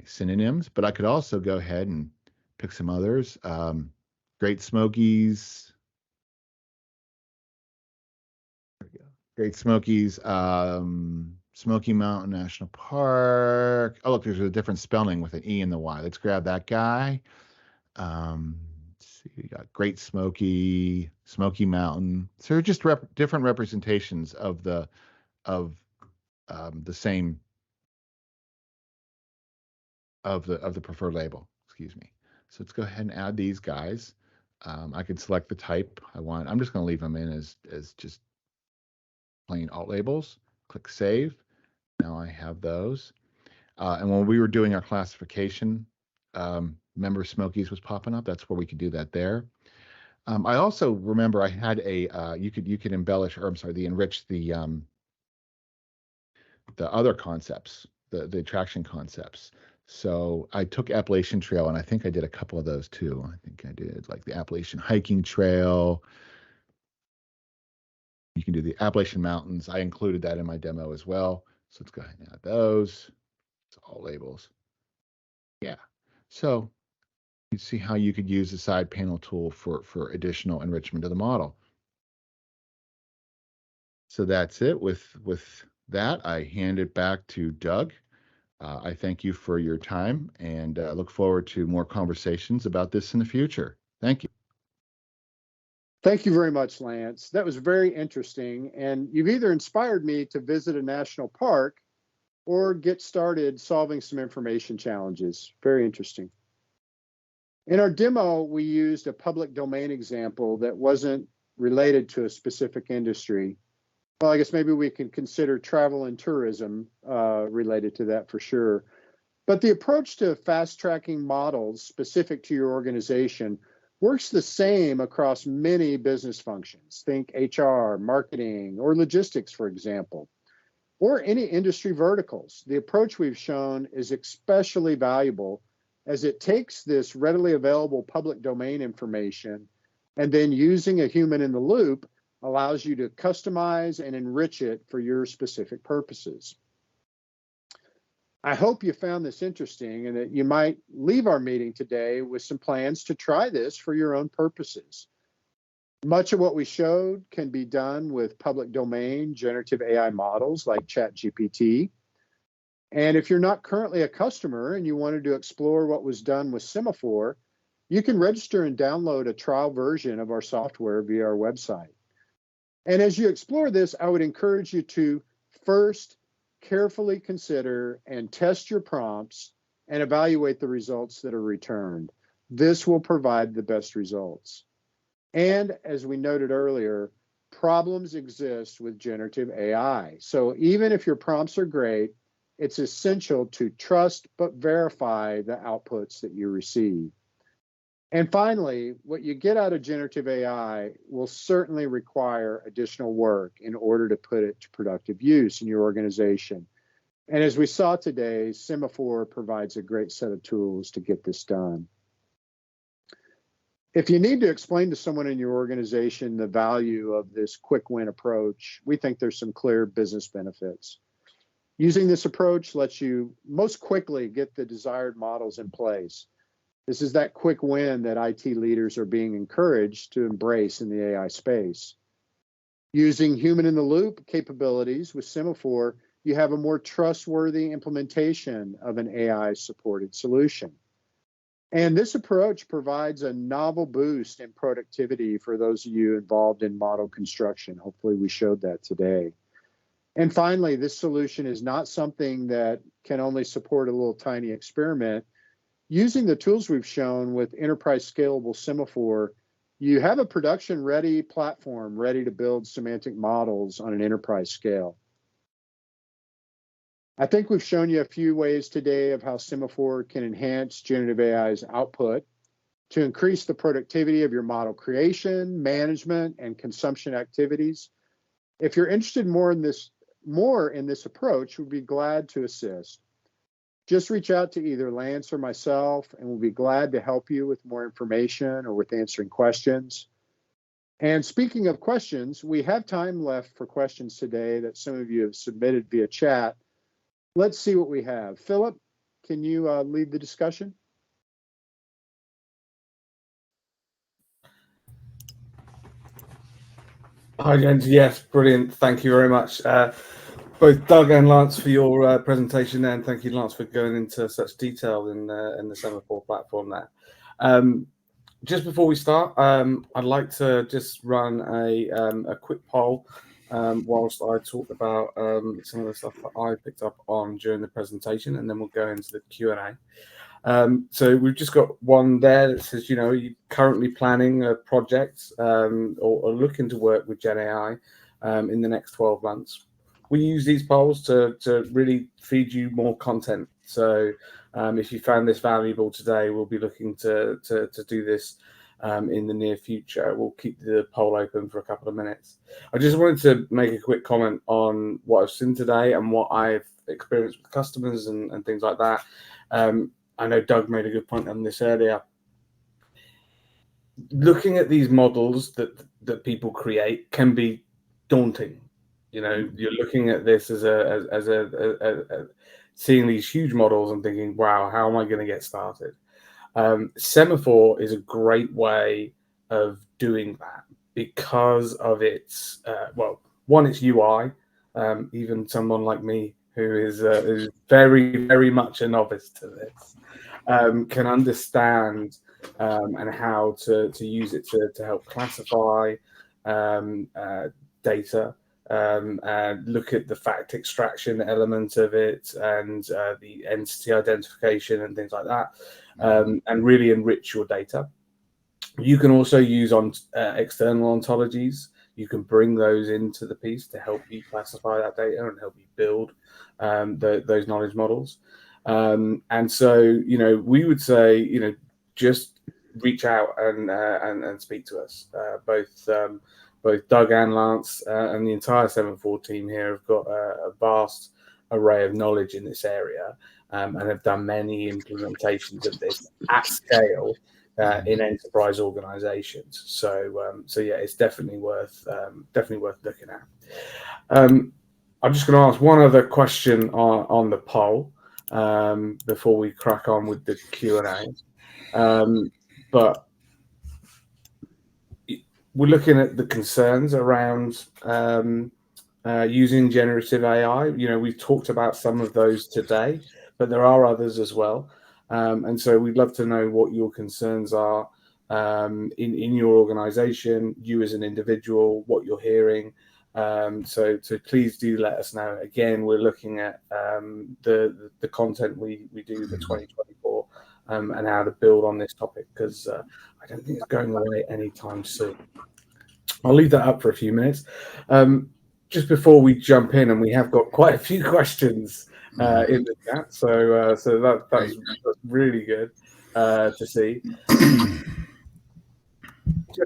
synonyms, but I could also go ahead and pick some others. Great Smokies. Great Smokies, Smoky Mountain National Park. Oh, look, there's a different spelling with an E and the Y. Let's grab that guy. Let's see, we got Great Smoky, Smoky Mountain. So they're just different representations of the same of the preferred label. Excuse me. So let's go ahead and add these guys. I can select the type I want. I'm just going to leave them in as just plain alt labels. Click Save. Now I have those. And when we were doing our classification, Member Smokies was popping up. That's where we could do that there. I also remember I had a you could embellish, or I'm sorry, enrich the other concepts, the attraction concepts. So I took Appalachian Trail, and I think I did a couple of those too. I think I did like the Appalachian Hiking Trail. You can do the Appalachian Mountains. I included that in my demo as well. So let's go ahead and add those. It's all labels. Yeah. So you see how you could use the side panel tool for additional enrichment of the model. So that's it. With that, I hand it back to Doug. I thank you for your time and look forward to more conversations about this in the future. Thank you. Thank you very much, Lance. That was very interesting. And you've either inspired me to visit a national park or get started solving some information challenges. Very interesting. In our demo, we used a public domain example that wasn't related to a specific industry. Well, I guess maybe we can consider travel and tourism related to that for sure. But the approach to fast-tracking models specific to your organization works the same across many business functions. Think HR, marketing, or logistics, for example, or any industry verticals. The approach we've shown is especially valuable as it takes this readily available public domain information and then using a human in the loop allows you to customize and enrich it for your specific purposes. I hope you found this interesting and that you might leave our meeting today with some plans to try this for your own purposes. Much of what we showed can be done with public domain generative AI models like ChapGPT. And if you're not currently a customer and you wanted to explore what was done with Semaphore, you can register and download a trial version of our software via our website. And as you explore this, I would encourage you to first carefully consider and test your prompts and evaluate the results that are returned. This will provide the best results. And as we noted earlier, problems exist with generative AI. So even if your prompts are great, it's essential to trust but verify the outputs that you receive. And finally, what you get out of generative AI will certainly require additional work in order to put it to productive use in your organization. And as we saw today, Semaphore provides a great set of tools to get this done. If you need to explain to someone in your organization the value of this quick win approach, we think there's some clear business benefits. Using this approach lets you most quickly get the desired models in place. This is that quick win that IT leaders are being encouraged to embrace in the AI space. Using human-in-the-loop capabilities with Semaphore, you have a more trustworthy implementation of an AI-supported solution. And this approach provides a novel boost in productivity for those of you involved in model construction. Hopefully we showed that today. And finally, this solution is not something that can only support a little tiny experiment. Using the tools we've shown with enterprise scalable Semaphore, you have a production-ready platform ready to build semantic models on an enterprise scale. I think we've shown you a few ways today of how Semaphore can enhance generative AI's output to increase the productivity of your model creation, management, and consumption activities. If you're interested more in this approach, we'd be glad to assist. Just reach out to either Lance or myself, and we'll be glad to help you with more information or with answering questions. And speaking of questions, we have time left for questions today that some of you have submitted via chat. Let's see what we have. Philip, can you lead the discussion? Hi, James. Yes, brilliant. Thank you very much, both Doug and Lance, for your presentation there, and thank you, Lance, for going into such detail in the Semaphore platform there. Just before we start, I'd like to just run a quick poll whilst I talk about some of the stuff that I picked up on during the presentation, and then we'll go into the Q&A. So we've just got one there that says, are you currently planning a project or looking to work with Gen AI in the next 12 months? We use these polls to really feed you more content. So if you found this valuable today, we'll be looking to do this in the near future. We'll keep the poll open for a couple of minutes. I just wanted to make a quick comment on what I've seen today and what I've experienced with customers and things like that. I know Doug made a good point on this earlier. Looking at these models that people create can be daunting. You're looking at this as a seeing these huge models and thinking, wow, how am I going to get started? Semaphore is a great way of doing that because of its its UI. Even someone like me who is very, very much a novice to this can understand and how to use it to help classify data, look at the fact extraction element of it, and the entity identification and things like that, and really enrich your data. You can also use on external ontologies. You can bring those into the piece to help you classify that data and help you build those knowledge models. And so, we would say, just reach out and speak to us. Both Doug and Lance and the entire Semaphore team here have got a vast array of knowledge in this area and have done many implementations of this at scale in enterprise organizations. So yeah, it's definitely worth looking at. I'm just going to ask one other question on the poll before we crack on with the Q&A. But we're looking at the concerns around using generative AI. We've talked about some of those today, but there are others as well. And so we'd love to know what your concerns are in your organization, you as an individual, what you're hearing. So please do let us know. Again, we're looking at the content we do for 2024 and how to build on this topic, because I don't think it's going away anytime soon. I'll leave that up for a few minutes. Just before we jump in, and we have got quite a few questions in the chat, so that's really good to see.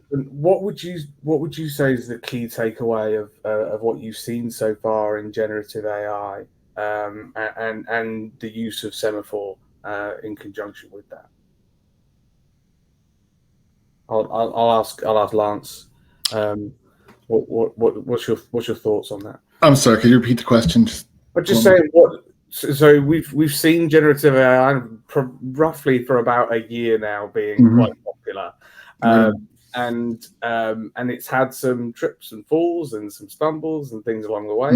What would you say is the key takeaway of what you've seen so far in generative AI and the use of Semaphore in conjunction with that? I'll ask Lance. What's your thoughts on that? I'm sorry, could you repeat the question? I'm just saying so we've seen generative AI roughly for about a year now being quite popular. And it's had some trips and falls and some stumbles and things along the way.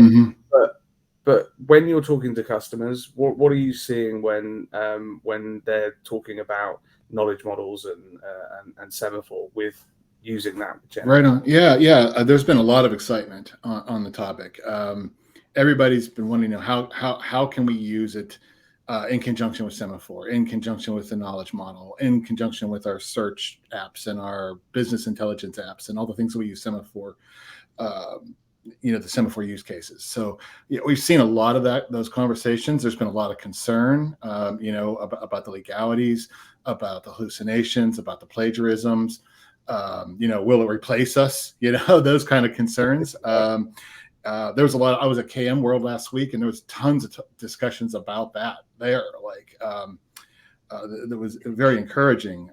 But when you're talking to customers, what are you seeing when they're talking about knowledge models and Semaphore with using that? Right on. Yeah. There's been a lot of excitement on the topic. Everybody's been wanting to know how can we use it in conjunction with Semaphore, in conjunction with the knowledge model, in conjunction with our search apps and our business intelligence apps and all the things that we use Semaphore, the Semaphore use cases. So we've seen a lot of those conversations. There's been a lot of concern, about the legalities, about the hallucinations, about the plagiarisms. Will it replace us? Those kind of concerns. There was a lot. I was at KM World last week, and there was tons of discussions about that there. That was very encouraging.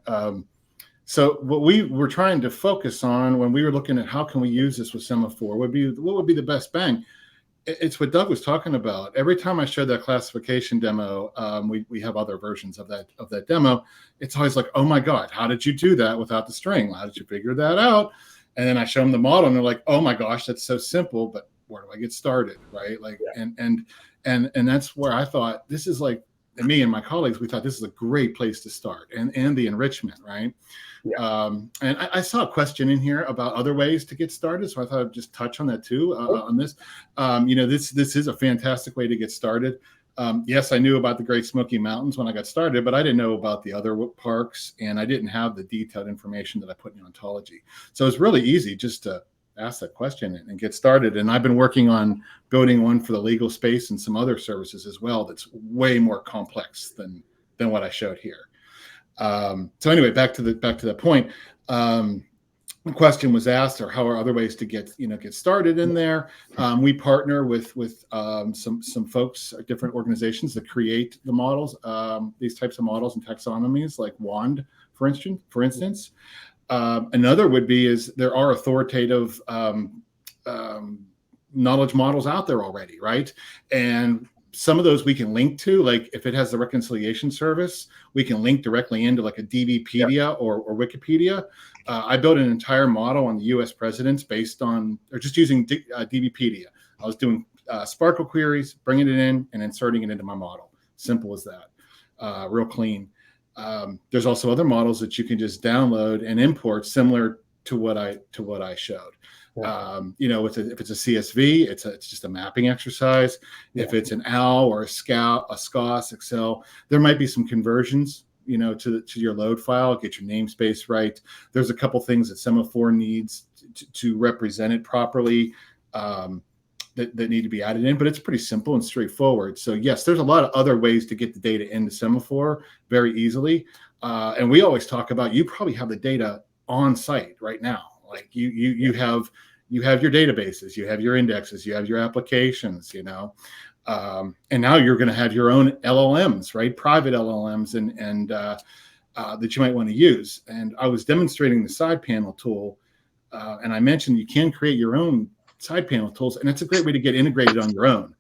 So what we were trying to focus on when we were looking at how can we use this with Semaphore would be what would be the best bang. It's what Doug was talking about. Every time I showed that classification demo, we have other versions of that demo. It's always like, oh my God, how did you do that without the string? How did you figure that out? And then I show them the model, and they're like, oh my gosh, that's so simple, but where do I get started, right? Like, Yeah. and that's where I thought this is like, and me and my colleagues, we thought this is a great place to start, and the enrichment, right? Yeah. And I saw a question in here about other ways to get started, so I thought I'd just touch on that too. On this, this is a fantastic way to get started. Yes, I knew about the Great Smoky Mountains when I got started, but I didn't know about the other parks, and I didn't have the detailed information that I put in ontology. So it's really easy just to ask that question and get started. And I've been working on building one for the legal space and some other services as well that's way more complex than what I showed here. So anyway, back to the point. The question was asked, or how are other ways to get started in there? We partner with some folks, different organizations that create the models, these types of models and taxonomies, like WAND, for instance. Another would be is there are authoritative knowledge models out there already, right? And some of those we can link to, like if it has the reconciliation service, we can link directly into like a DBpedia or Wikipedia. I built an entire model on the U.S. presidents based on, or just using DBpedia. I was doing Sparkle queries, bringing it in and inserting it into my model. Simple as that, real clean. There's also other models that you can just download and import, similar to what I showed. Yeah. If it's a CSV, it's just a mapping exercise. Yeah. If it's an AL or a SCOS, Excel, there might be some conversions, to your load file, get your namespace right. There's a couple things that Semaphore needs to represent it properly. That need to be added in, but it's pretty simple and straightforward. So yes, there's a lot of other ways to get the data into Semaphore very easily. And we always talk about, you probably have the data on site right now. Like you have your databases, you have your indexes, you have your applications, and now you're going to have your own LLMs, right? Private LLMs and that you might want to use. And I was demonstrating the side panel tool, and I mentioned you can create your own side panel tools, and it's a great way to get integrated on your own.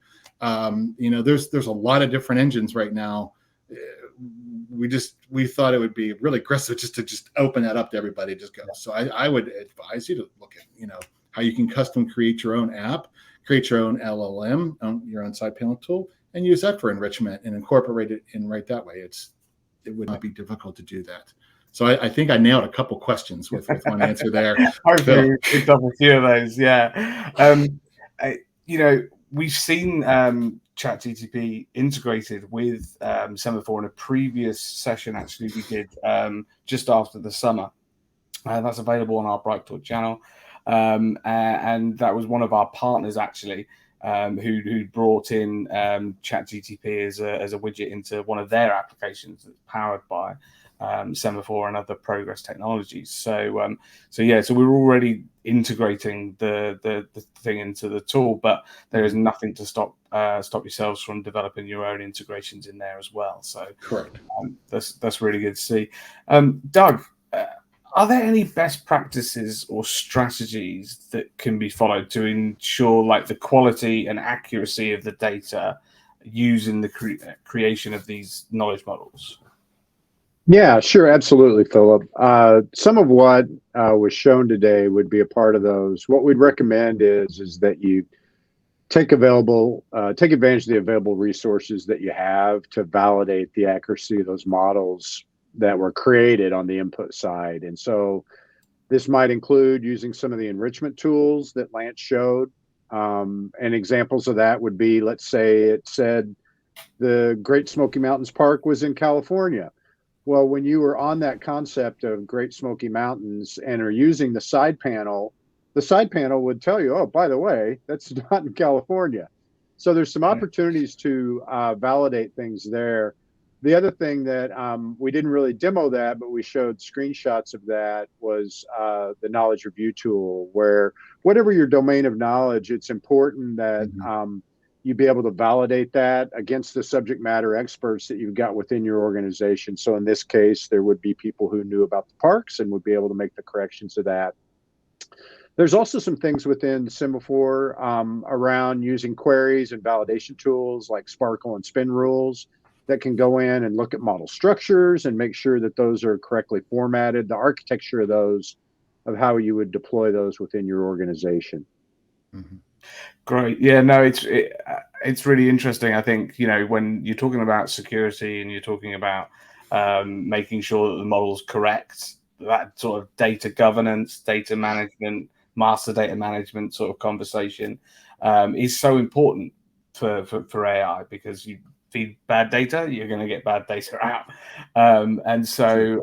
There's a lot of different engines right now. We thought it would be really aggressive just to open that up to everybody, just go. So I would advise you to look at how you can custom create your own app, create your own LLM, your own side panel tool, and use that for enrichment and incorporate it in right that way. It would not be difficult to do that. So I think I nailed a couple questions with one answer there. Hopefully we picked up a few of those. Yeah. We've seen ChapGPT integrated with Semaphore in a previous session. Actually, we did just after the summer. That's available on our Bright channel, and that was one of our partners actually, who brought in ChapGPT as a widget into one of their applications that's powered by Semaphore and other progress technologies. So we're already integrating the thing into the tool, but there is nothing to stop yourselves from developing your own integrations in there as well. So correct. That's really good to see. Doug, are there any best practices or strategies that can be followed to ensure like the quality and accuracy of the data using the creation of these knowledge models? Yeah, sure, absolutely, Philip. Some of what was shown today would be a part of those. What we'd recommend is that you take advantage of the available resources that you have to validate the accuracy of those models that were created on the input side. And so this might include using some of the enrichment tools that Lance showed. And examples of that would be, let's say it said the Great Smoky Mountains Park was in California. Well, when you were on that concept of Great Smoky Mountains and are using the side panel would tell you, oh, by the way, that's not in California. So there's some opportunities to validate things there. The other thing that we didn't really demo that, but we showed screenshots of that, was the knowledge review tool, where whatever your domain of knowledge, it's important that you'd be able to validate that against the subject matter experts that you've got within your organization. So in this case, there would be people who knew about the parks and would be able to make the corrections to that. There's also some things within Semaphore around using queries and validation tools like Sparkle and Spin rules that can go in and look at model structures and make sure that those are correctly formatted, the architecture of those, of how you would deploy those within your organization. Mhm. Great. Yeah, no, it's really interesting. I think, you know, when you're talking about security and you're talking about making sure that the model's correct, that sort of data governance, data management, master data management sort of conversation is so important for AI, because you feed bad data, you're going to get bad data out. And so,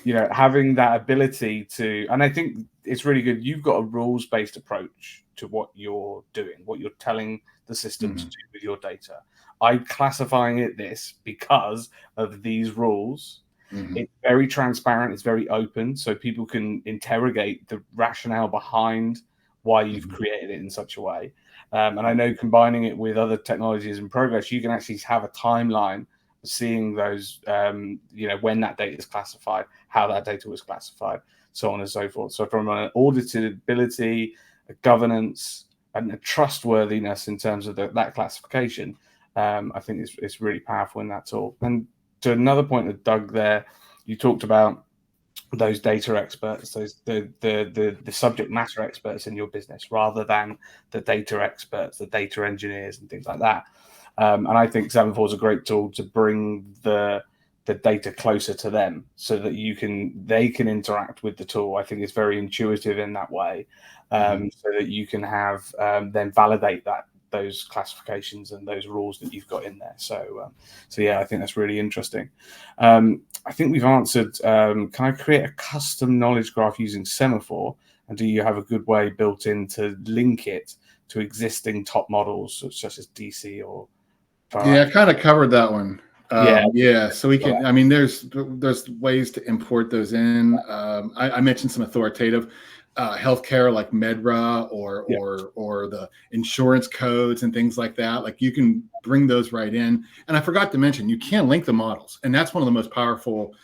you know, having that ability to, and I think it's really good. You've got a rules-based approach to what you're doing, what you're telling the system to do with your data. I'm classifying it this because of these rules. It's very transparent. It's very open, so people can interrogate the rationale behind why you've created it in such a way. And I know combining it with other technologies in progress, you can actually have a timeline of seeing those, you know, when that data is classified, how that data was classified, so on and so forth. So from an auditability, a governance, and a trustworthiness in terms of that classification, I think it's really powerful in that tool. And to another point of Doug there, you talked about those data experts, those the subject matter experts in your business, rather than the data experts, the data engineers, and things like that. And I think Semaphore is a great tool to bring the data closer to them, so that they can interact with the tool. I think it's very intuitive in that way, so that you can have then validate those classifications and those rules that you've got in there. So yeah, I think that's really interesting. I think we've answered, can I create a custom knowledge graph using Semaphore? And do you have a good way built in to link it to existing top models such as DC or Yeah, I kind of covered that one. Yeah. So we can, I mean, there's ways to import those in. I mentioned some authoritative healthcare like Medra or the insurance codes and things like that. Like you can bring those right in. And I forgot to mention, you can link the models. And that's one of the most powerful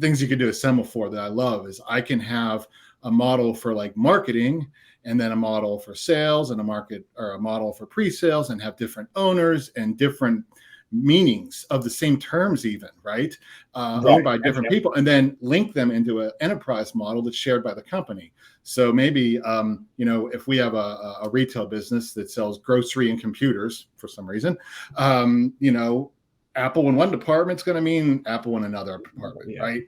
things you can do with Semaphore that I love is I can have a model for like marketing, and then a model for sales, and a model for pre-sales, and have different owners and different meanings of the same terms, even, right? Owned by different people, and then link them into an enterprise model that's shared by the company. So maybe, you know, if we have a retail business that sells grocery and computers for some reason, you know, Apple in one department is going to mean Apple in another department, right?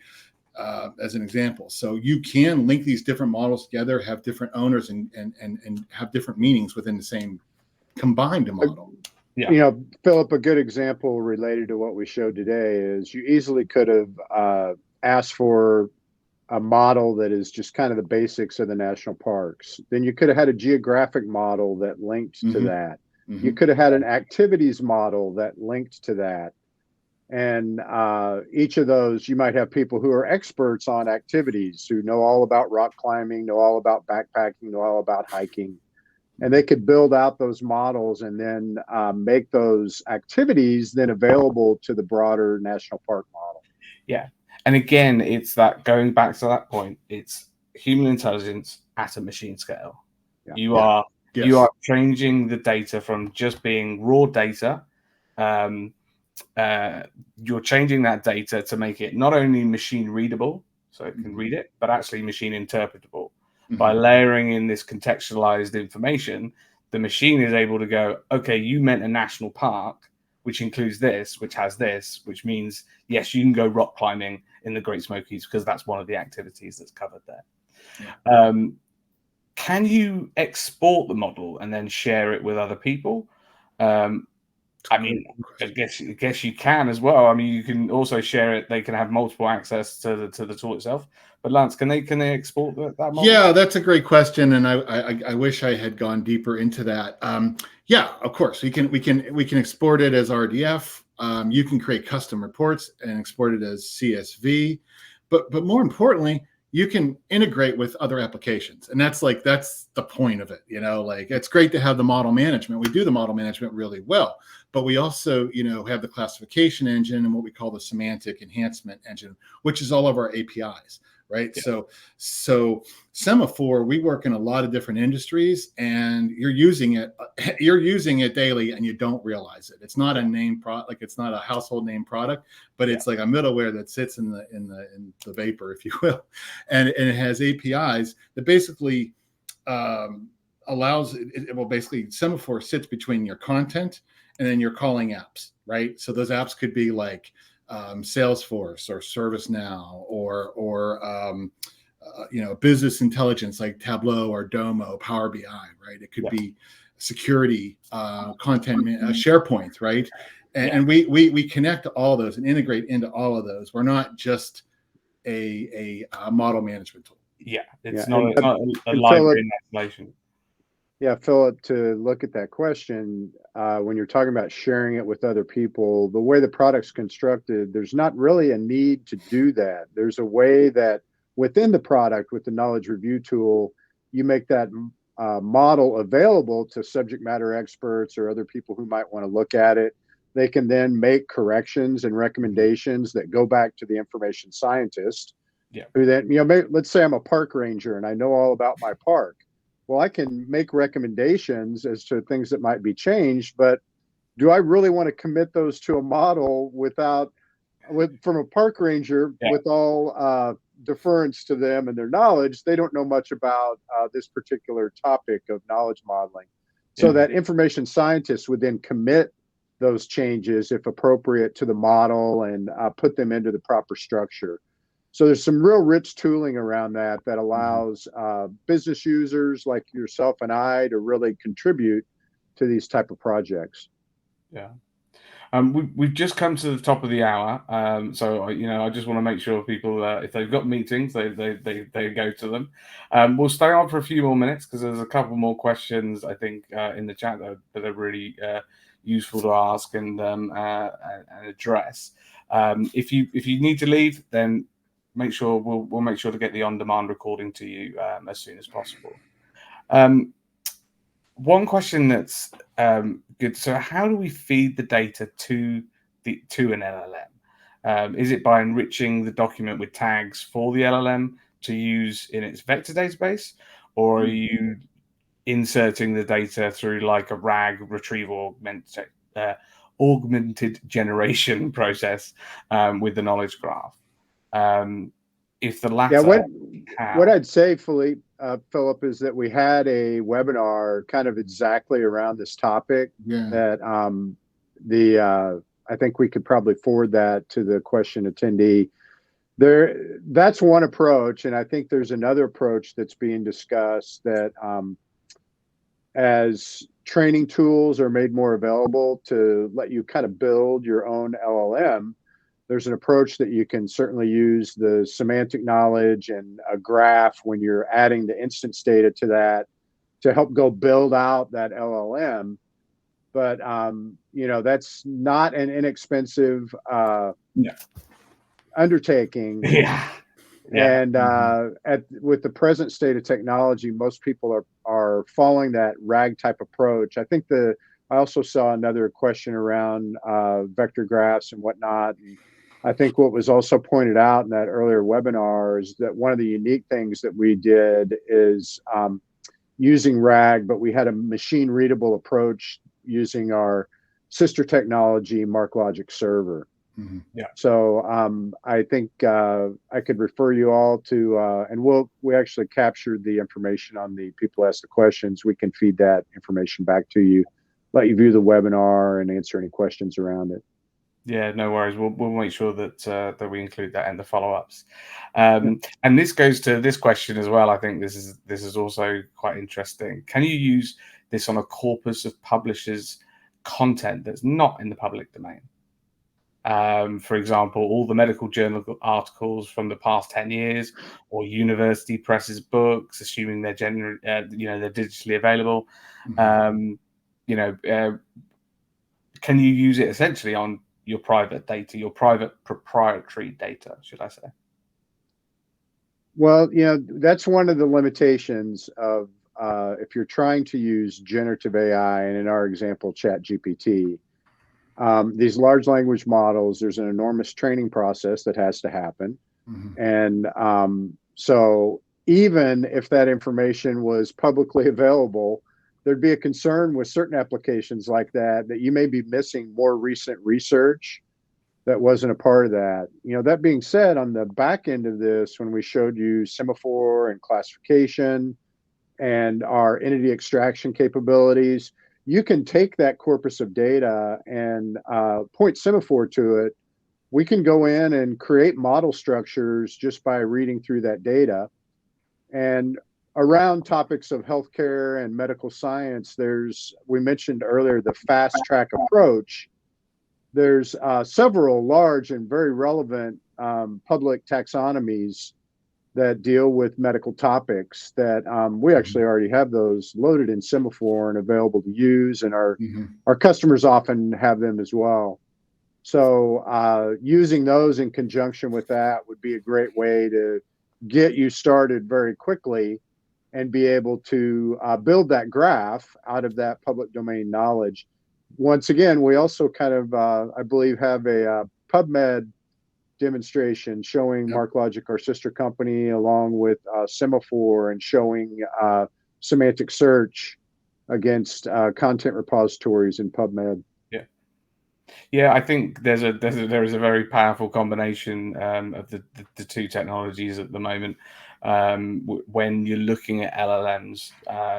As an example. So you can link these different models together, have different owners, and have different meanings within the same combined model. You know, Philip, a good example related to what we showed today is you easily could have asked for a model that is just kind of the basics of the national parks. Then you could have had a geographic model that linked to that. You could have had an activities model that linked to that. And each of those, you might have people who are experts on activities, who know all about rock climbing, know all about backpacking, know all about hiking. And they could build out those models and then make those activities then available to the broader national park model. Yeah. And again, it's that, going back to that point, it's human intelligence at a machine scale. You are changing the data from just being raw data. You're changing that data to make it not only machine readable, so it can read it, but actually machine interpretable. By layering in this contextualized information, the machine is able to go, okay, you meant a national park, which includes this, which has this, which means, yes, you can go rock climbing in the Great Smokies because that's one of the activities that's covered there. Can you export the model and then share it with other people? I mean, I guess you can as well. I mean, you can also share it. They can have multiple access to the tool itself. But Lance, can they export that model? Yeah, that's a great question, and I wish I had gone deeper into that. Yeah, of course, we can export it as RDF. You can create custom reports and export it as CSV. But more importantly, you can integrate with other applications. And that's the point of it. Like, it's great to have the model management. We do the model management really well, but we also, have the classification engine and what we call the semantic enhancement engine, which is all of our APIs. Right. Yeah. So Semaphore, we work in a lot of different industries, and you're using it daily and you don't realize it. It's not a name product, like it's not a household name product, but it's like a middleware that sits in the vapor, if you will. And it has APIs that basically allows it. Well, basically Semaphore sits between your content and then your calling apps, right? So those apps could be like Salesforce or ServiceNow or business intelligence like Tableau or Domo, Power BI, right? It could be security, content, SharePoint, right? And we connect to all those and integrate into all of those. We're not just a model management tool. Yeah, it's not a library in isolation. Yeah, Philip, to look at that question, when you're talking about sharing it with other people, the way the product's constructed, there's not really a need to do that. There's a way that within the product, with the knowledge review tool, you make that model available to subject matter experts or other people who might want to look at it. They can then make corrections and recommendations that go back to the information scientist. Yeah. Who then, let's say I'm a park ranger and I know all about my park. Well, I can make recommendations as to things that might be changed, but do I really want to commit those to a model from a park ranger with all deference to them and their knowledge? They don't know much about this particular topic of knowledge modeling. So that information scientist would then commit those changes, if appropriate, to the model and put them into the proper structure. So there's some real rich tooling around that allows business users like yourself and I to really contribute to these type of projects. Yeah. We've just come to the top of the hour. So, I just want to make sure people, if they've got meetings, they go to them. We'll stay on for a few more minutes because there's a couple more questions, I think, in the chat that are really useful to ask and address. If you need to leave, then make sure we'll make sure to get the on-demand recording to you as soon as possible. One question that's good. So, how do we feed the data to an LLM? Is it by enriching the document with tags for the LLM to use in its vector database, or are you inserting the data through like a RAG retrieval augmented generation process with the knowledge graph? If the latter, what I'd say, Philip, is that we had a webinar kind of exactly around this topic. That I think we could probably forward that to the question attendee. That's one approach, and I think there's another approach that's being discussed that as training tools are made more available to let you kind of build your own LLM. There's an approach that you can certainly use the semantic knowledge and a graph when you're adding the instance data to that to help go build out that LLM. But, that's not an inexpensive undertaking. And with the present state of technology, most people are following that RAG type approach. I think I also saw another question around vector graphs and whatnot. And I think what was also pointed out in that earlier webinar is that one of the unique things that we did is using RAG, but we had a machine readable approach using our sister technology, MarkLogic Server. So I think I could refer you all to, and we actually captured the information on the people ask the questions. We can feed that information back to you, let you view the webinar and answer any questions around it. Yeah, no worries. We'll make sure that we include that in the follow-ups. And this goes to this question as well. I think this is also quite interesting. Can you use this on a corpus of publishers' content that's not in the public domain? For example, all the medical journal articles from the past 10 years, or university presses books, assuming they're they're digitally available. Can you use it essentially on your private data, your private proprietary data, should I say? Well, that's one of the limitations of if you're trying to use generative AI, and in our example, ChapGPT, these large language models, there's an enormous training process that has to happen. Mm-hmm. And so even if that information was publicly available, there'd be a concern with certain applications like that you may be missing more recent research that wasn't a part of that. That being said, on the back end of this, when we showed you Semaphore and classification and our entity extraction capabilities, you can take that corpus of data and point Semaphore to it. We can go in and create model structures just by reading through that data. And around topics of healthcare and medical science, we mentioned earlier, the fast track approach. There's several large and very relevant public taxonomies that deal with medical topics that we actually already have those loaded in Semaphore and available to use, and our customers often have them as well. So using those in conjunction with that would be a great way to get you started very quickly and be able to build that graph out of that public domain knowledge. Once again, we also kind of, I believe, have a PubMed demonstration showing MarkLogic, our sister company, along with Semaphore, and showing semantic search against content repositories in PubMed. Yeah, I think there is a very powerful combination of the two technologies at the moment when you're looking at LLMs,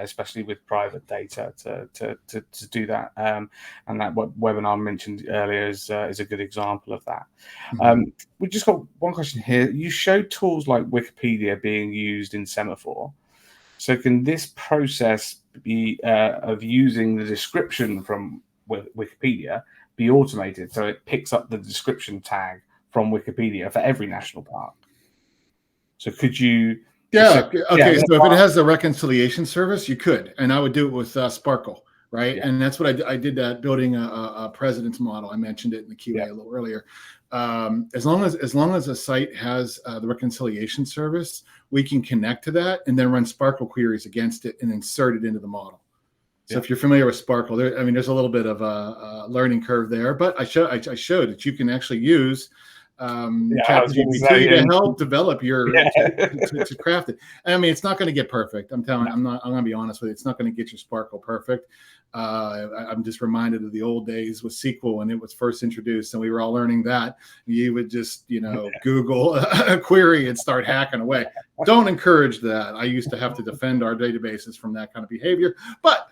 especially with private data, to do that. And that webinar I mentioned earlier is a good example of that. We just got one question here. You showed tools like Wikipedia being used in Semaphore. So can this process be of using the description from Wikipedia be automated, so it picks up the description tag from Wikipedia for every national park? So could you? So if it has the reconciliation service, you could, and I would do it with Sparkle, right? Yeah. And that's what I did that building a president's model. I mentioned it in the QA a little earlier. As long as a site has the reconciliation service, we can connect to that and then run Sparkle queries against it and insert it into the model. So if you're familiar with Sparkle, there's a little bit of a learning curve there, but I showed that you can actually use ChapGPT to help develop your to craft it. And I mean, it's not going to get perfect. I'm going to be honest with you. It's not going to get your Sparkle perfect. I'm just reminded of the old days with SQL when it was first introduced, and we were all learning that. You would just, Google a query and start hacking away. Don't encourage that. I used to have to defend our databases from that kind of behavior, but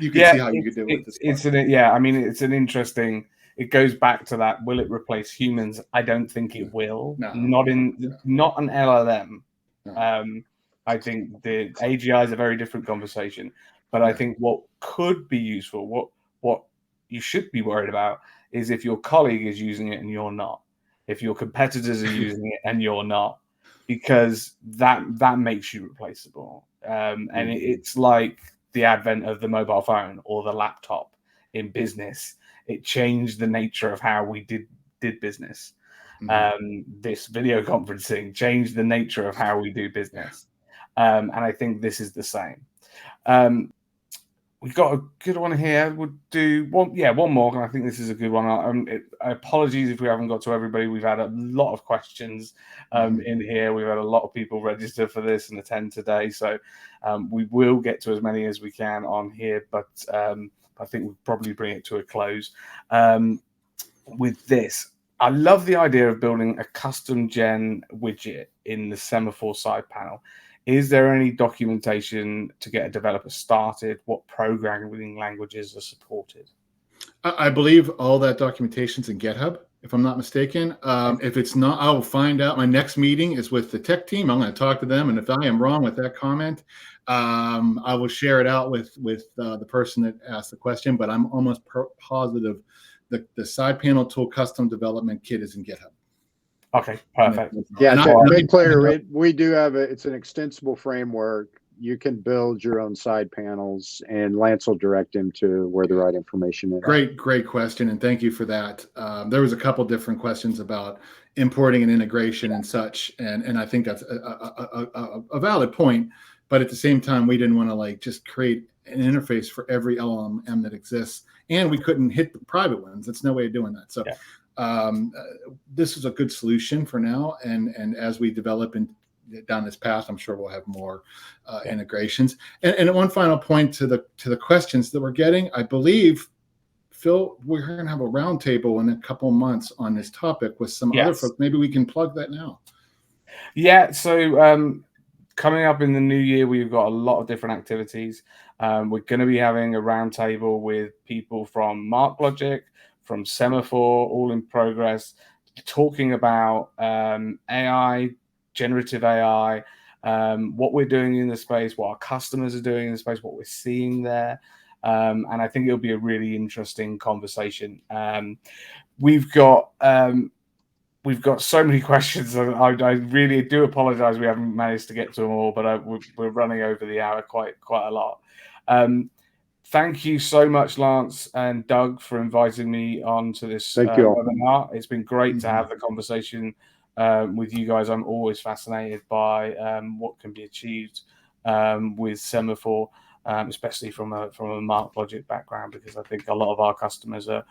you can see how you could do it with this. It's an interesting. It goes back to that. Will it replace humans? I don't think it will. No, not an LLM. No. I think the AGI is a very different conversation. But I think what could be useful, what you should be worried about, is if your colleague is using it and you're not. If your competitors are using it and you're not, because that makes you replaceable. And it's like the advent of the mobile phone or the laptop in business. It changed the nature of how we did business. This video conferencing changed the nature of how we do business. And I think this is the same. We've got a good one here. We'll do one more, and I think this is a good one. Apologies if we haven't got to everybody. We've had a lot of questions in here. We've had a lot of people register for this and attend today, so we will get to as many as we can on here, but I think we'll probably bring it to a close. With this, I love the idea of building a custom gen widget in the Semaphore side panel. Is there any documentation to get a developer started? What programming languages are supported? I believe all that documentation's in GitHub, if I'm not mistaken. If it's not, I will find out. My next meeting is with the tech team. I'm going to talk to them, and if I am wrong with that comment, I will share it out with the person that asked the question. But I'm almost positive the side panel tool custom development kit is in GitHub. Okay, perfect. Yeah, to be clear, we do have it's an extensible framework. You can build your own side panels, and Lance will direct him to where the right information is. Great question, and thank you for that. There was a couple different questions about importing and integration and such. And I think that's a valid point. But at the same time, we didn't want to like just create an interface for every LLM that exists, and we couldn't hit the private ones. That's no way of doing that. So this is a good solution for now. And as we develop down this path, I'm sure we'll have more integrations. And one final point to the questions that we're getting, I believe, Phil, we're going to have a roundtable in a couple of months on this topic with some other folks. Maybe we can plug that now. Yeah. So coming up in the new year, we've got a lot of different activities. We're going to be having a roundtable with people from MarkLogic, from Semaphore, all in progress, talking about AI, generative AI, what we're doing in the space, what our customers are doing in the space, what we're seeing there. And I think it'll be a really interesting conversation. We've got so many questions. I really do apologize we haven't managed to get to them all, but we're running over the hour quite a lot. Thank you so much, Lance and Doug, for inviting me on to this webinar. It's been great to have the conversation with you guys. I'm always fascinated by what can be achieved with Semaphore, especially from a MarkLogic background, because I think a lot of our customers are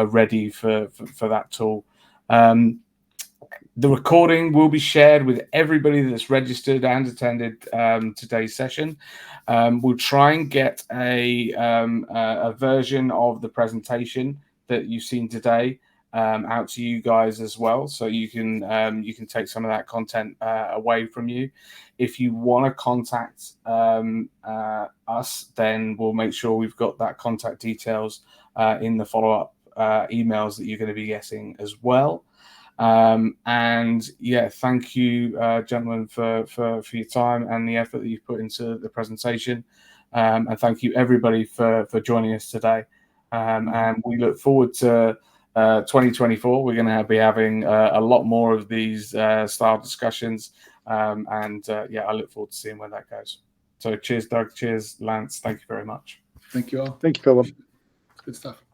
ready for that tool. The recording will be shared with everybody that's registered and attended today's session. We'll try and get a version of the presentation that you've seen today out to you guys as well, so you can take some of that content away from you. If you want to contact us, then we'll make sure we've got that contact details in the follow-up emails that you're going to be getting as well. And yeah, thank you, gentlemen, for your time and the effort that you've put into the presentation. And thank you, everybody, for joining us today. And we look forward to 2024. We're going to be having a lot more of these style discussions. And I look forward to seeing where that goes. So cheers, Doug. Cheers, Lance. Thank you very much. Thank you all. Thank you, Philip. Good stuff.